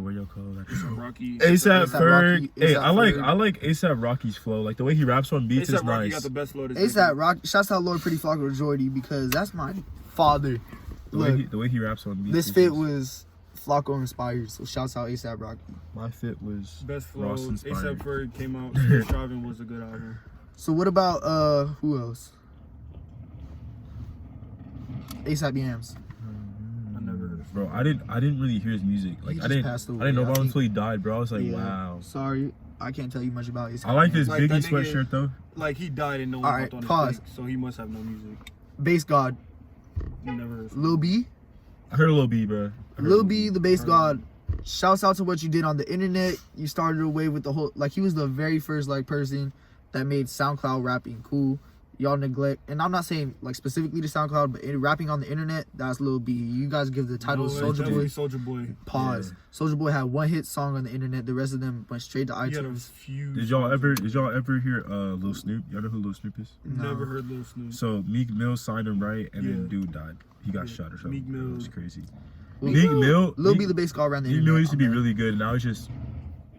Rocky. ASAP Ferg. Rocky, Hey, A$AP I like Ferg. ASAP Rocky's flow. Like the way he raps on beats is A$AP Rocky nice. got the best flow. ASAP Rocky. Shouts out Lord Pretty Flocko Jordy because that's my father. The way he raps on beats. This is fit just- was Flocko inspired, so shouts out ASAP Rocky. My fit was Best flow. Ross inspired. ASAP Ferg came out. Still Driving was a good album. So what about who else? ASAP Yams. I never heard of. Bro, I didn't really hear his music. Like He I just passed away. didn't know I about him think- until he died, bro. I was like, Yeah. wow. Sorry, I can't tell you much about ASAP. I like this Like, Biggie that nigga- sweatshirt though. Like he died and no one All right, hopped on pause. his dick, so he must have no music. Bass God, You never heard of. Lil B. I heard a Lil B, bro. I heard Lil B, the Bass Heard God. Shouts out to what you did on the internet. You started away with the whole he was the very first person that made SoundCloud rapping cool. Y'all neglect, and I'm not saying specifically to SoundCloud, but rapping on the internet, that's Lil B. You guys give the title No, it's Soulja Boy. definitely Soulja Boy. Pause. Yeah. Soulja Boy had one hit song on the internet. The rest of them went straight to He had a iTunes. few. Did y'all ever hear Lil Snoop? Y'all know who Lil Snoop is? No. Never heard Lil Snoop. So Meek Mill signed him right, and Yeah. then dude died. He got Yeah. shot or something. Meek Mill. It was crazy. Meek Meek Mill. Lil B, the Bass God, ran the Meek internet. Mill used to be on that. really good, and now he's just.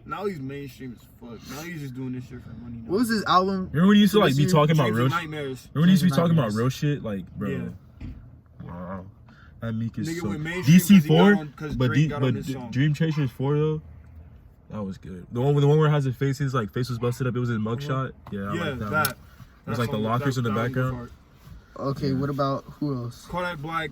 Now he's mainstream as fuck. Now he's just doing this shit for money. Now. What was his album? Remember when he used to This be year, talking about Dreams real? and Remember Nightmares. when he used to be Dreams and talking about Nightmares. real shit? Like, bro. Yeah. Wow. That Meek is Nigga so. went mainstream 'cause he got DC4, on- 'cause but Drake got on his song. Dream Chasers 4 though. That was good. The one where it has his face, his face was busted up. It was his mugshot. Yeah, I Yeah, like that. that. One. There's like the lockers in the background. Okay, what about who else? Kodak Black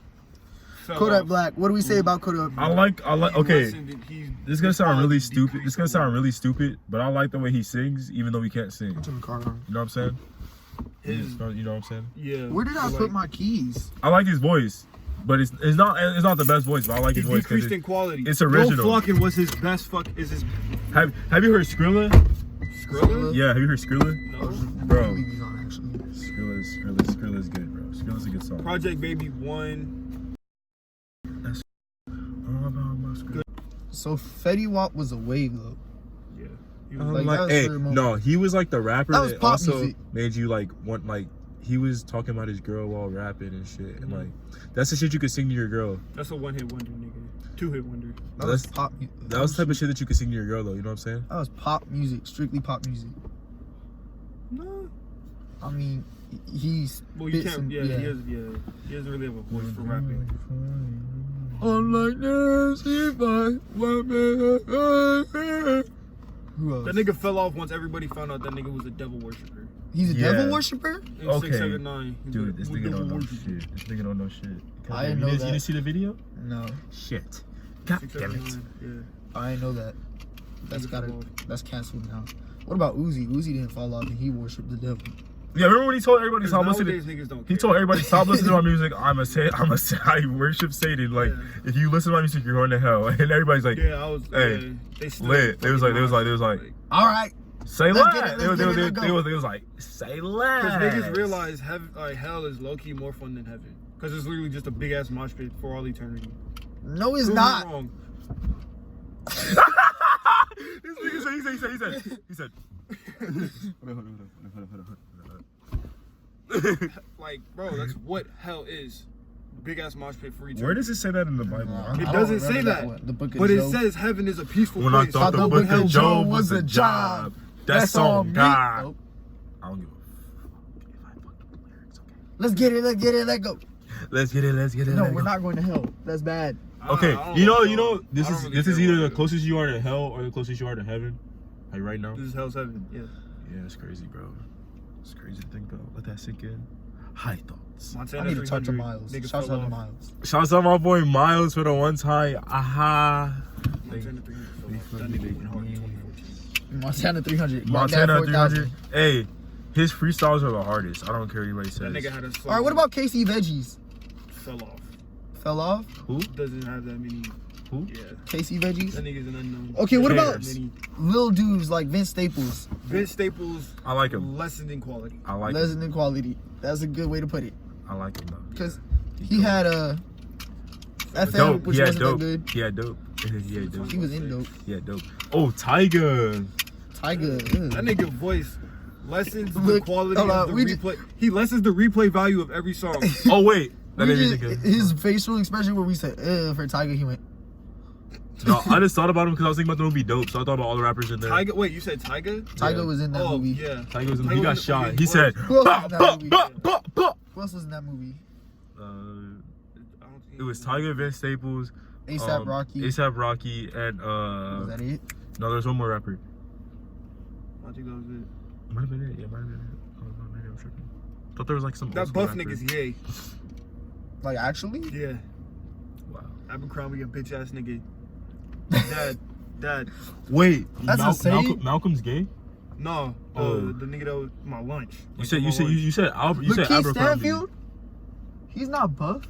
fell Kodak off. Black. What do we say about Kodak? I like. Okay. He This is gonna sound really stupid. decreased This is gonna sound really stupid, but I like the way he sings, even though he can't sing. Turn the car on. You know what I'm saying? His, You know what I'm saying? yeah. Where did I like, put my keys? I like his voice, but it's not the best voice, but I like He his voice decreased because in quality. it's original. Joe Flockin was his best is his have you heard Skrilla? Skrilla? Yeah, have you heard Skrilla? No. Bro, Leave these on, actually. Skrilla's good, bro. Skrilla's a good song. Project Baby 1. All about my Skrilla. So Fetty Wap was a wave though. Yeah. He I'm was Like, that was hey, for a moment. no, he was like the rapper That was that pop also music. made you like want like he was talking about his girl while rapping and shit, and like that's the shit you could sing to your girl. That's a one-hit wonder, nigga. Two-hit wonder. That was That's- pop. That was the type of shit that you could sing to your girl, though. You know what I'm saying? That was pop music, strictly pop music. No. I mean, he's. Well, you can't. Yeah, he doesn't really have a voice for rapping. Unlike this, if I Who else? That nigga fell off once everybody found out that nigga was a devil worshiper. He's a Yeah. devil worshiper. In Okay. 679. Dude, this nigga don't know worshiper. shit. This nigga don't know shit. I didn't know You that. didn't see the video? No, Shit. God damn it. 679. I didn't know that. That's Nigga gotta. fell off. That's canceled now. What about Uzi? Uzi didn't fall off and he worshipped the devil. Yeah, remember when he told everybody Yeah. stop listening? Nowadays niggas don't He care. told everybody stop listening to my music. I worship Satan. Like, Yeah. if you listen to my music, you're going to hell. And everybody's like, Yeah, I was. Hey, yeah, they still lit. They was like, All right. say Let's less. get it, They let's get it, let's go. was like, say less. Because niggas realize hell is low key more fun than heaven. Because it's literally just a big ass mosh pit for all eternity. No, it's Prove me not. wrong. This nigga he said. Like, bro, that's what hell is. Big ass mosh pit for eternity. Where does it say that in the Bible? I It don't doesn't remember say that. one. The book of But it Job. says heaven is a peaceful When I place. thought the book of Job was a job, that's on me. God. Nope. I don't give a fuck if I fucked up the lyrics, okay? Let's get it. Let's get it. Let's go. Let's get it. No, let we're go. not going to hell. That's bad. Okay, I don't you know, I this don't is really this is care either what the it is. closest you are to hell or the closest you are to heaven. Like right now. This is hell's heaven, yeah. Yeah, it's crazy, bro. It's crazy to think about. Let that sink in. High thoughts. Montana I need to talk to 300, Miles. nigga Shouts fell out to off. Miles. Shouts out my boy Miles for the one time. Aha. Montana 300 fell off. That nigga went hard in 2014. Montana 300. Montana 4,000. 300. Hey, his freestyles are the hardest. I don't care what anybody says. That nigga had a All right, what about KC Veggies? fell off. Fell off? Who? Doesn't have that many. Who? Yeah. KC Veggies? That nigga's an unknown. Okay, what Who about cares? Lil dudes like Vince Staples? Vince Staples I like him. lessened in quality. I like Less him. than quality. That's a good way to put it. I like him though. Because he had a FM, Dope. which He had wasn't dope. that good. He had dope. He had dope. He was in dope. He had dope. Oh, Tiger. Tiger. That nigga voice lessens the Look, quality hold of on, the we replay. He lessens the replay value of every song. Oh wait. That We made me just, think of- his facial expression where we said, for Tiger, he went, No, I just thought about him because I was thinking about the movie Dope, so I thought about all the rappers in there. Tiger, wait, you said Tiger? Tiger Yeah. was in that Oh, movie. yeah. Tiger was in, Tiger he got was in- shot. okay, He what said, Who else was in that "Bah, movie? bah, bah, bah." Who else was in that movie? I don't think It was Tiger, Vince Staples, ASAP Rocky. ASAP Rocky, and Was that it? no, there's one more rapper. I think that was it. Might have been it. Yeah, might have been it. Oh, maybe I'm tripping. Thought there was like some. That old school buff rapper. nigga's yay. Like, actually? Yeah. Wow. Abercrombie, a bitch ass nigga. Dad. Wait, That's insane. Malcolm's gay. No, Oh. the nigga that was my lunch. You said Abercrombie. Lakeith Stanfield? He's not buff.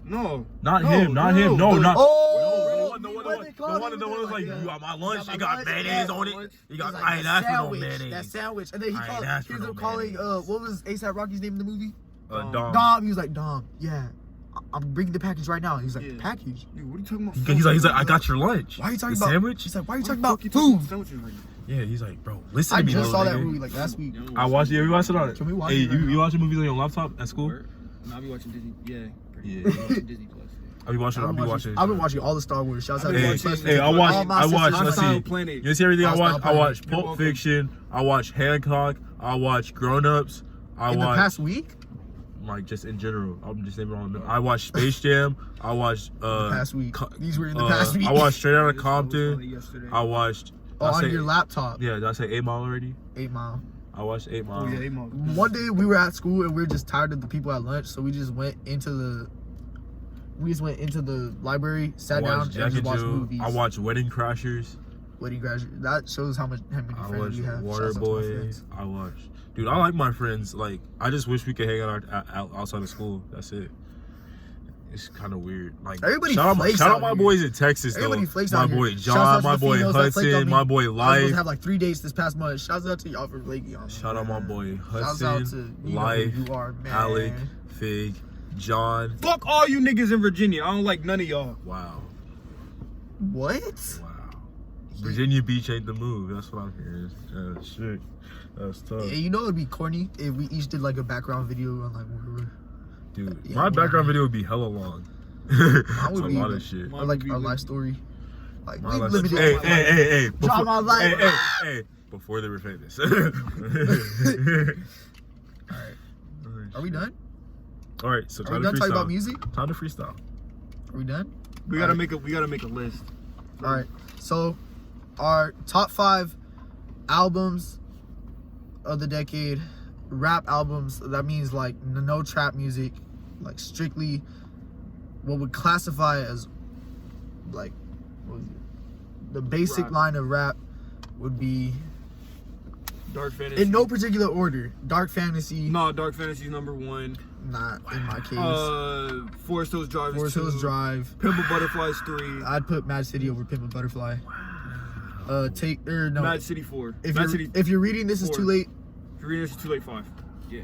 No. Not No, him. Not him. No, the- not. Oh! The what they one call that him? was like, Yeah. you got my lunch. my You got lunch, mayonnaise yeah. on it. You He's got. like, I ain't that asked for no sandwich, mayonnaise. that sandwich. And then he I ain't called, asked he for was no calling, mayonnaise. what was ASAP Rocky's name in the movie? Dom. Dom. He was like, Dom, yeah, I'm bringing the package right now. He was like, Yeah. package? Dude, what are you talking about? He's like, I got your lunch. Why are you talking The about sandwich? He's like, why are you Why talking the about fuck you talking food? sandwiches right now? Yeah, he's like, bro, listen I to me. just little saw that nigga. movie like last week. I watched it. We watched it on. Can we watch Hey, it right you now? watching movies on your laptop at school? No, I be watching Disney. Yeah. Yeah. I be watching Disney Plus. I'll be watching. I've been watching all the Star Wars. Shouts out I've to been my watching- Hey, I watched. All my I watched. sisters. Let's Hostile see. Planet. You see everything I Hostile watched? I Planet. watched You're Pulp welcome. Fiction. I watched Hancock. I watched Grown Ups. I in the watched past week. like just in general. I'm just naming all of them. I watched Space Jam. I watched The past week. Co- These were in the past week. I watched Straight Outta This was Compton. yesterday. I watched. Oh, did I on say- your laptop. Yeah, did I say 8 Mile already? 8 Mile. I watched 8 Mile. Oh yeah, Amos. One day we were at school and we were just tired of the people at lunch, so we just went into the We just went into the library, I sat down, watched and Jack just and watched Jill. movies. I watched Wedding Crashers. Wedding Crashers. That shows how many I friends watched we have. Water Shouts out to my Boy. friends. I watched. Dude, I like my friends. Like, I just wish we could hang out outside of school. That's it. It's kind of weird. Like, Everybody shout flakes out out my here. boys in Texas, Everybody though. flakes My out here. boy Shouts out John, to my the boy females that flaked on Hudson, me. my boy I was supposed Life. to have like 3 dates this past month. Shouts out to y'all for flaking on me. Shout out my boy Shouts out to Hudson, you know Life, who you are, man. Alec, Fig, John. Fuck all you niggas in Virginia. I don't like none of y'all. Wow. What? Wow. Virginia Beach ain't the move. That's what I'm hearing. Shit. That's tough. Yeah, you know it'd be corny if we each did like a background video on like whatever. Dude, Yeah, my yeah. background video would be hella long. would It's a be- lot of shit. Or like our life story. Like My we life- limited. Hey. Drop my life. Hey. Before they were famous. Are we done? All right, so Are time we to done talking about freestyle. music? Time to freestyle. Are we done? We gotta make a list. All right. So, our top 5 albums of the decade, rap albums. That means like no trap music, like strictly what would classify as like what was it? The basic Rap. line of rap would be Dark Fantasy. in no particular order. Dark Fantasy, No, Dark Fantasy's number 1. not in my case. Forest Hills Drive Forest is 2. Hills Drive. Pimple Butterflies 3. I'd put Mad City over Pimp a Butterfly. No. Mad City 4. If Mad you're City. if you're reading this is 4. too late. If you're reading this, it's too late 5. Yeah.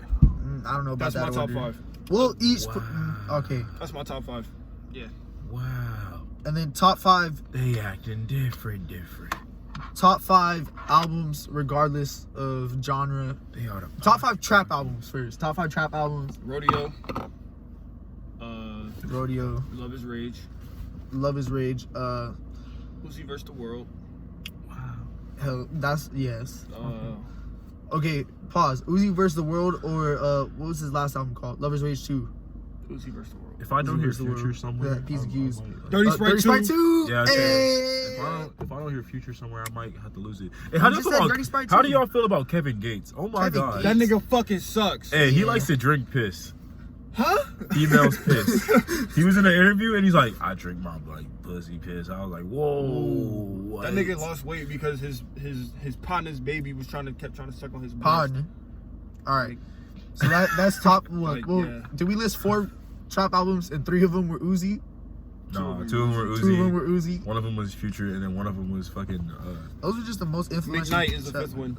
I don't know about That's that my top order. 5. We'll each put, Wow. okay, That's my top 5. Yeah. Wow. and then top 5 They acting different. albums regardless of genre. They are the Top 5 trap albums first. Top 5 trap albums. Rodeo. Rodeo, Love is Rage. Love is Rage. Uzi vs. the World. Wow. Hell, that's yes. Uh, Okay, pause. Uzi vs. the World or what was his last album called? Love is Rage 2. Uzi vs. the World. If I don't hear Where's the Future word? somewhere, Yeah, piece of I cues. might- Dirty Sprite 2. 2. Yeah, okay. Hey! If I don't hear Future somewhere, I might have to lose it. Hey, how do, just you said feel Dirty about, Sprite how too. do y'all feel about Kevin Gates? Oh my Kevin god. Gates. That nigga fucking sucks. Hey, he Yeah. likes to drink piss. Huh? Females piss. He was in an interview and he's like, I drink my like pussy piss. I was like, whoa. What? That nigga lost weight because his partner's baby was kept trying to suck on his breast. Pardon. All right. So that's top one. Like, Well, yeah. did we list 4 trap albums and 3 of them were Uzi? No, 2 of them were Uzi. 2 of them were Uzi. One of them was Future, and then one of them was fucking. Those were just the most influential. McKnight is the trap- 5th one.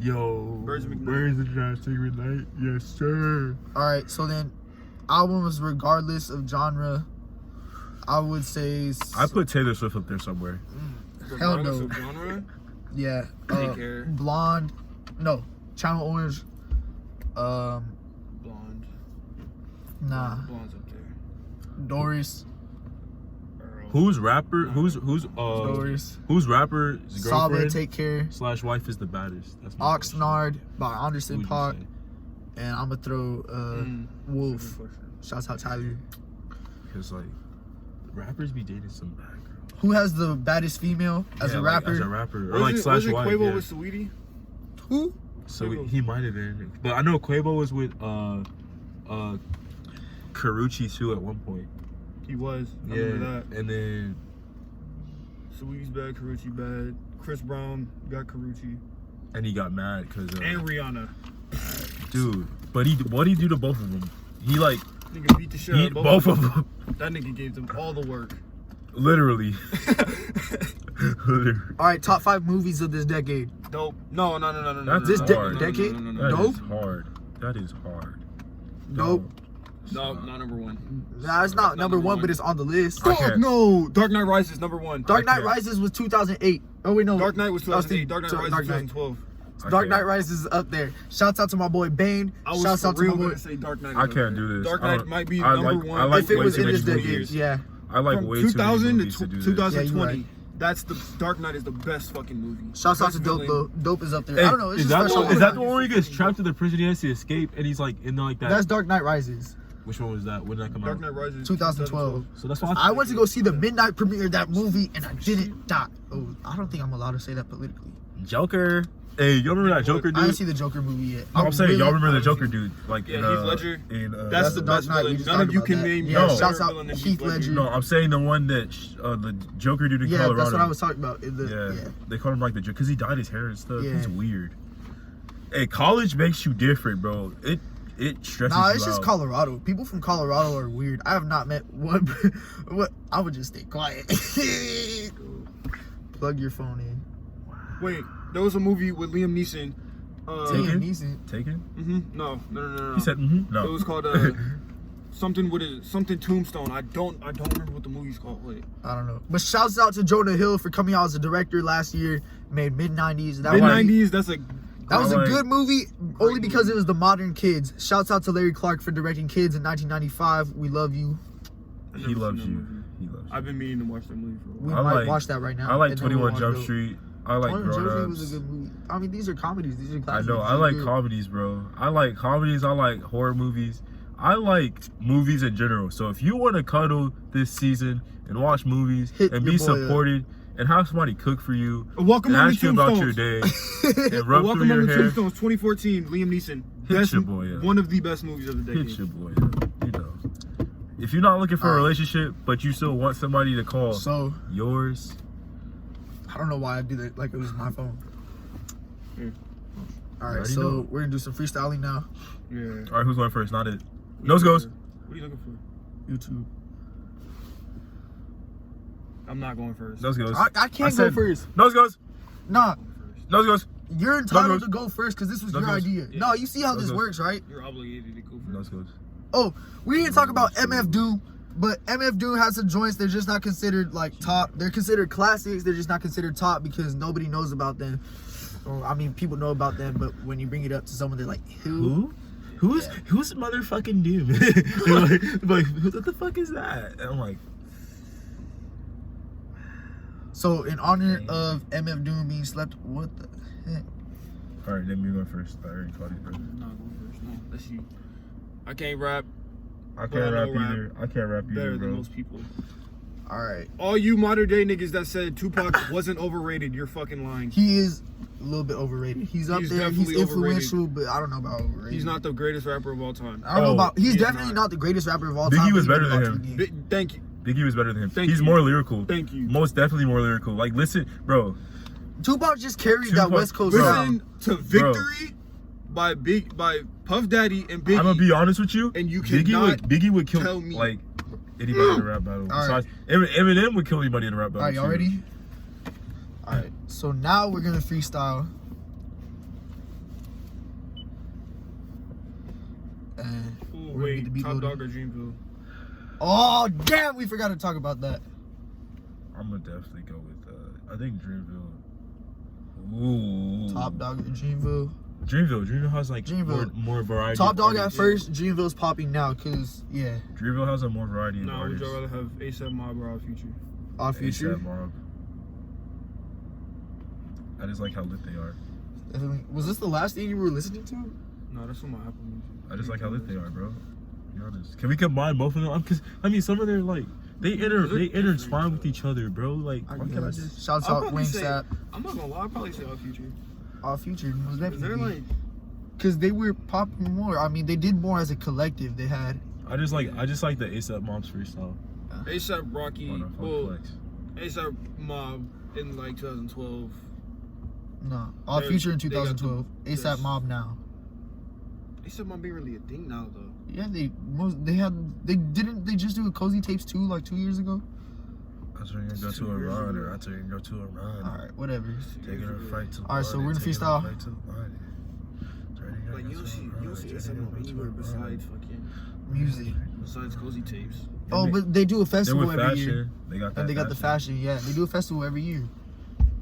Yo, Birds of McKnight. Birds of McKnight. Yes, sir. All right. So then, albums regardless of genre, I would say. I put Taylor Swift up there somewhere. Hell Regardless no. of genre, Yeah. Take Care. Blonde. No. Channel Orange. Blonde. Nah. Blonde's up there. Doris. Earl. Who's rapper? Who's Doris. whose rapper's Saba, girlfriend Take Care. / wife is the baddest? That's my question. Oxnard by Who Anderson would you Paak. say? And I'm gonna throw Wolf. Good question. Shouts out Tyler. Because like rappers be dating some bad girl. Who has the baddest female as Yeah, a like, rapper? as a rapper, or Was like it, slash was it wife. Quavo Yeah. with Saweetie? Who? So Quavo. he might have been, but I know Quavo was with Karuchi too at one point. He was. I Yeah, remember that. and then Saweetie's bad, Karuchi bad. Chris Brown got Karuchi. and he got mad because And Rihanna. dude. But what he do to both of them? He like Nigga beat the shit out he, of both of them, That nigga gave them all the work. literally. Literally. All right, top 5 movies of this decade. Dope. No. That's This hard. decade? That Dope? is hard. That is hard. Dope. No, not number 1. Nah, it's not number 1, but it's on the list. I can't. No. Dark Knight Rises number 1. Dark Knight can't. Rises was 2008. Oh wait, no. Dark Knight was 2008. Dark Knight Dark Rises was Knight. 2012. Dark can't. Knight Rises is up there. Shouts out to my boy Bane. I was Shouts for out to my real boy. gonna say Dark Knight. I can't do this. Dark I Knight don't- might be I number like- 1. I like If it way was too in many this decade, movies. yeah. I like From way too many 2000 movies to to do this. 2020. Yeah, That's the Dark Knight is the best fucking movie. Shouts out Best to Dope villain. though. Dope is up there. Hey, I don't know. It's is just that fresh the, on is my that the mind. one where he gets trapped in the prison? He has to escape, and he's like in like that. That's Dark Knight Rises, Which one was that? When did that come Dark out? Knight Rises. 2012. So that's why I went to go see the midnight premiere of that movie, and I didn't die. Oh, I don't think I'm allowed to say that politically. Joker. Hey, y'all remember that Joker I dude? didn't see the Joker movie yet. No, I'm saying y'all remember the haven't Joker seen dude, like Yeah, in Heath Ledger. that's the Dark best Knight, we villain. just None talked of you about can that. name Yeah, a No. shouts better out villain than Heath Ledger. No, I'm saying the one that the Joker dude in Yeah, Colorado. that's what I was talking about. Yeah, they call him like the Joker because he dyed his hair and stuff. Yeah. He's weird. Hey, college makes you different, bro. It stresses you Nah, it's just out. Colorado. People from Colorado are weird. I have not met one. What? I would just stay quiet. Plug your phone in. Wait, there was a movie with Liam Neeson. Taken? Liam Neeson. Taken? No. He said, no. It was called something with something Tombstone. I don't remember what the movie's called. Wait. I don't know. But shouts out to Jonah Hill for coming out as a director last year. Made mid-90s. Mid-90s. That was a like- good movie, only because it was the modern kids. Shouts out to Larry Clark for directing Kids in 1995. We love you. He loves you. He loves you. I've been meaning to watch that movie for a We while. might like- watch that right now. I like and then we'll 21 watch Jump the- Street. I like 21 Jump Street was Grown a Ups. good movie. I mean, these are comedies. These are I classics. know. These I are like good. comedies, bro. I like comedies. I like horror movies. I like movies in general. So if you want to cuddle this season and watch movies Hit and your be boy up. supported and have somebody cook for you Welcome and on the ask you about your Tombstones. day and rub through Welcome your on the hair, Tombstones 2014. Liam Neeson. Hit Best, your boy up. one of the best movies of the decade. hit your boy up. You know. If you're not looking for a relationship, but you still want somebody to call So, yours, I don't know why I do that like it was my phone. Yeah. All right, Already so know. we're going to do some freestyling now. Yeah. all right, who's going first? Not it. Nose goes. What are you looking for? YouTube. I'm not going first. Nose goes. I can't go said- first. Nose goes. Nah, Nose goes. you're entitled goes. to go first because this was Nose your goes. idea. Yeah. No, you see how Nose this goes. works, right? You're obligated to go first. Nose goes. Oh, we didn't talk about MF Doom, but MF Doom has some joints. They're just not considered like top. They're considered classics. They're just not considered top because nobody knows about them. Or, I mean, people know about them, but when you bring it up to someone, they're like, who? Who's motherfucking Doom? like, what the fuck is that? And I'm like, So, in honor of MF Doom being slept, what the heck? all right, let me go first. I already caught it, bro. I'm not going first. No, that's you. I can't rap I Well, I can't rap know rap either. I can't rap better either, than bro. most people. All right. All you modern day niggas that said Tupac wasn't overrated, you're fucking lying. He is a little bit overrated. He's up He's there. He's definitely overrated. influential, but I don't know about overrated. He's not the greatest rapper of all time. I don't know Oh, about. He's he's definitely not. not the greatest rapper of all Biggie time. was but he better been than about to him. the game. Thank you. Biggie was better than him. Thank He's you. more lyrical. Thank you. Most definitely more lyrical. Like, listen, bro. Tupac just carried that Tupac- West Coast Bro. sound. Listen to Victory by Puff Daddy and Biggie. I'm gonna be honest with you. And you Biggie would kill tell me. like anybody in a rap battle. All right. Besides, Eminem would kill anybody in a rap battle. All right, y'all too. ready? All right. So now we're gonna freestyle. And Ooh, we're gonna get the wait, beat Top loaded. Dog or Dreamville? Oh damn, we forgot to talk about that. I'm gonna definitely go with. I think Dreamville. Ooh. Top Dog at Dreamville. Dreamville has like Dreamville. more variety. Top of Dog at artists. first. Dreamville's popping now, cause yeah, Dreamville has a more variety of No, would artists. y'all rather have ASAP Mob or Odd Future? Odd Future. A$AP Mob. I just like how lit they are. Was this the last thing you were listening to? No, that's on my Apple Music. I just like how lit they are, bro. Be honest. Can we combine both of them? Because I mean, some of their like they intertwine with each other, bro. Like, why can't I guess. just? Shouts I'll out probably Wayne say- Sapp. I'm not gonna lie, I'd probably say Odd Future. Odd Future. Was Is there like because they were popping more. I mean, they did more as a collective. They had. I just like the A$AP Mob's freestyle. ASAP Rocky? On a fun Well, flex. ASAP Mob in like 2012. No, Odd They- Future in they got the 2012. ASAP best. Mob now. ASAP Mob ain't really a thing now though. Yeah, they just do a Cozy Tapes 2 like 2 years ago. I told you to go to a run, or I told you to go to a run. All right, whatever. Taking a fight to All right, so one, we're gonna taking a freestyle. fight to one. Like you don't see ASAP Mob anywhere besides fucking Music. besides Cozy Tapes. Oh, but they do a They're festival with every year, fashion. They got that. and they got the fashion. Yeah, they do a festival every year.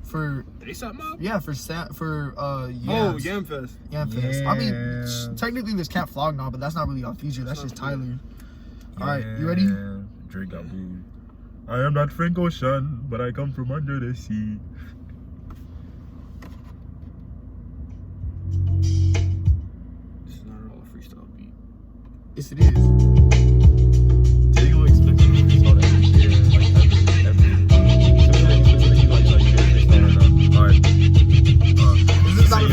For ASAP Mob? Oh, Yam Fest. Fest. I mean, Yeah. technically there's Camp Flog now, but that's not really Odd Future. That's just Tyler. All right, you ready? Drake got booed. I am not Frank Ocean, but I come from under the sea. This is not at all a freestyle beat. Yes, it is. Did you expect me to freestyle that? Like, every. Alright. This is not a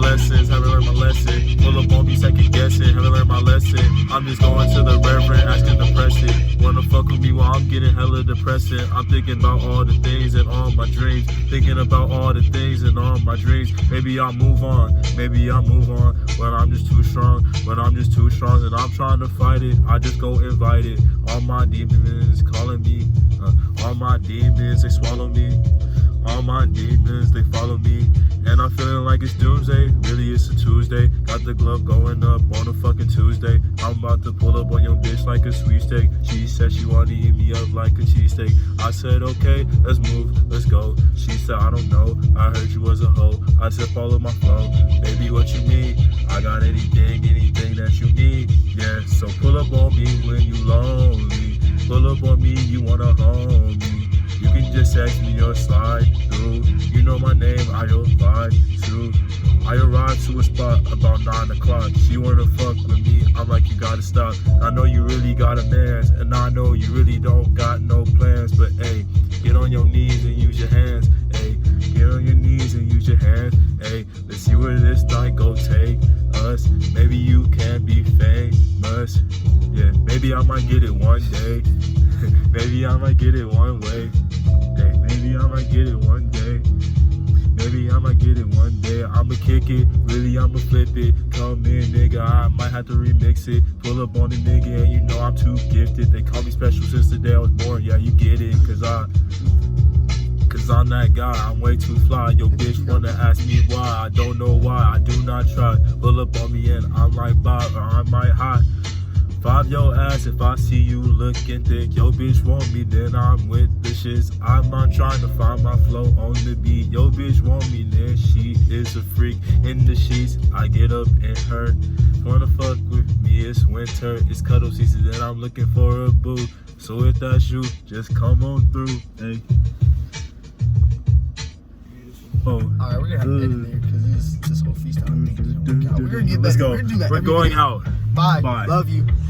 lessons, haven't learned my lesson. Pull up on me second guessing, haven't learned my lesson. I'm just going to the reverend, asking to press it. Wanna fuck with me while I'm getting hella depressing. I'm thinking about all the things and all my dreams. Thinking about all the things and all my dreams. Maybe I'll move on, but I'm just too strong, and I'm trying to fight it. I just go invite it. All my demons calling me, all my demons, they swallow me. All my demons, they follow me. And I'm feeling like it's doomsday. Really, it's a Tuesday. Got the glove going up on a fucking Tuesday. I'm about to pull up on your bitch like a sweepstake. She said she wanted to eat me up like a cheesesteak. I said, okay, let's move, let's go. She said, I don't know, I heard you was a hoe. I said, follow my flow. Baby, what you mean? I got anything that you need. Yeah, so pull up on me when you lonely. Pull up on me, you wanna home me. You can just text me or slide through. You know my name, I vibe too. I arrived to a spot about 9 o'clock. She wanna fuck with me, I'm like, you gotta stop. I know you really got a man's, and I know you really don't got no plans. But hey, get on your knees and use your hands. Hey, get on your knees and use your hands. Hey, let's see where this night go take us. Maybe you can be famous. Yeah, maybe I might get it one day. Maybe I might get it one way. Hey, maybe I might get it one day. Maybe I might get it one day. I'ma kick it, really I'ma flip it. Come in, nigga, I might have to remix it. Pull up on the nigga and you know I'm too gifted. They call me special since the day I was born, yeah, you get it. Cause I'm that guy, I'm way too fly. Yo bitch wanna ask me why, I don't know why, I do not try. Pull up on me and I'm like Bob, or I might hide. Five your ass if I see you looking thick. Yo bitch want me, then I'm with the shits. I'm not trying to find my flow on the beat. Yo bitch want me, then she is a freak. In the sheets, I get up in her. Wanna fuck with me, it's winter, it's cuddle season, then I'm looking for a boo. So if that's you, just come on through. Hey. Oh. Alright, we're gonna have to end it there because this whole freestyle thing doesn't work out. We're gonna get better. Let's go. We're gonna do that. We're going out. Bye. Bye. Love you.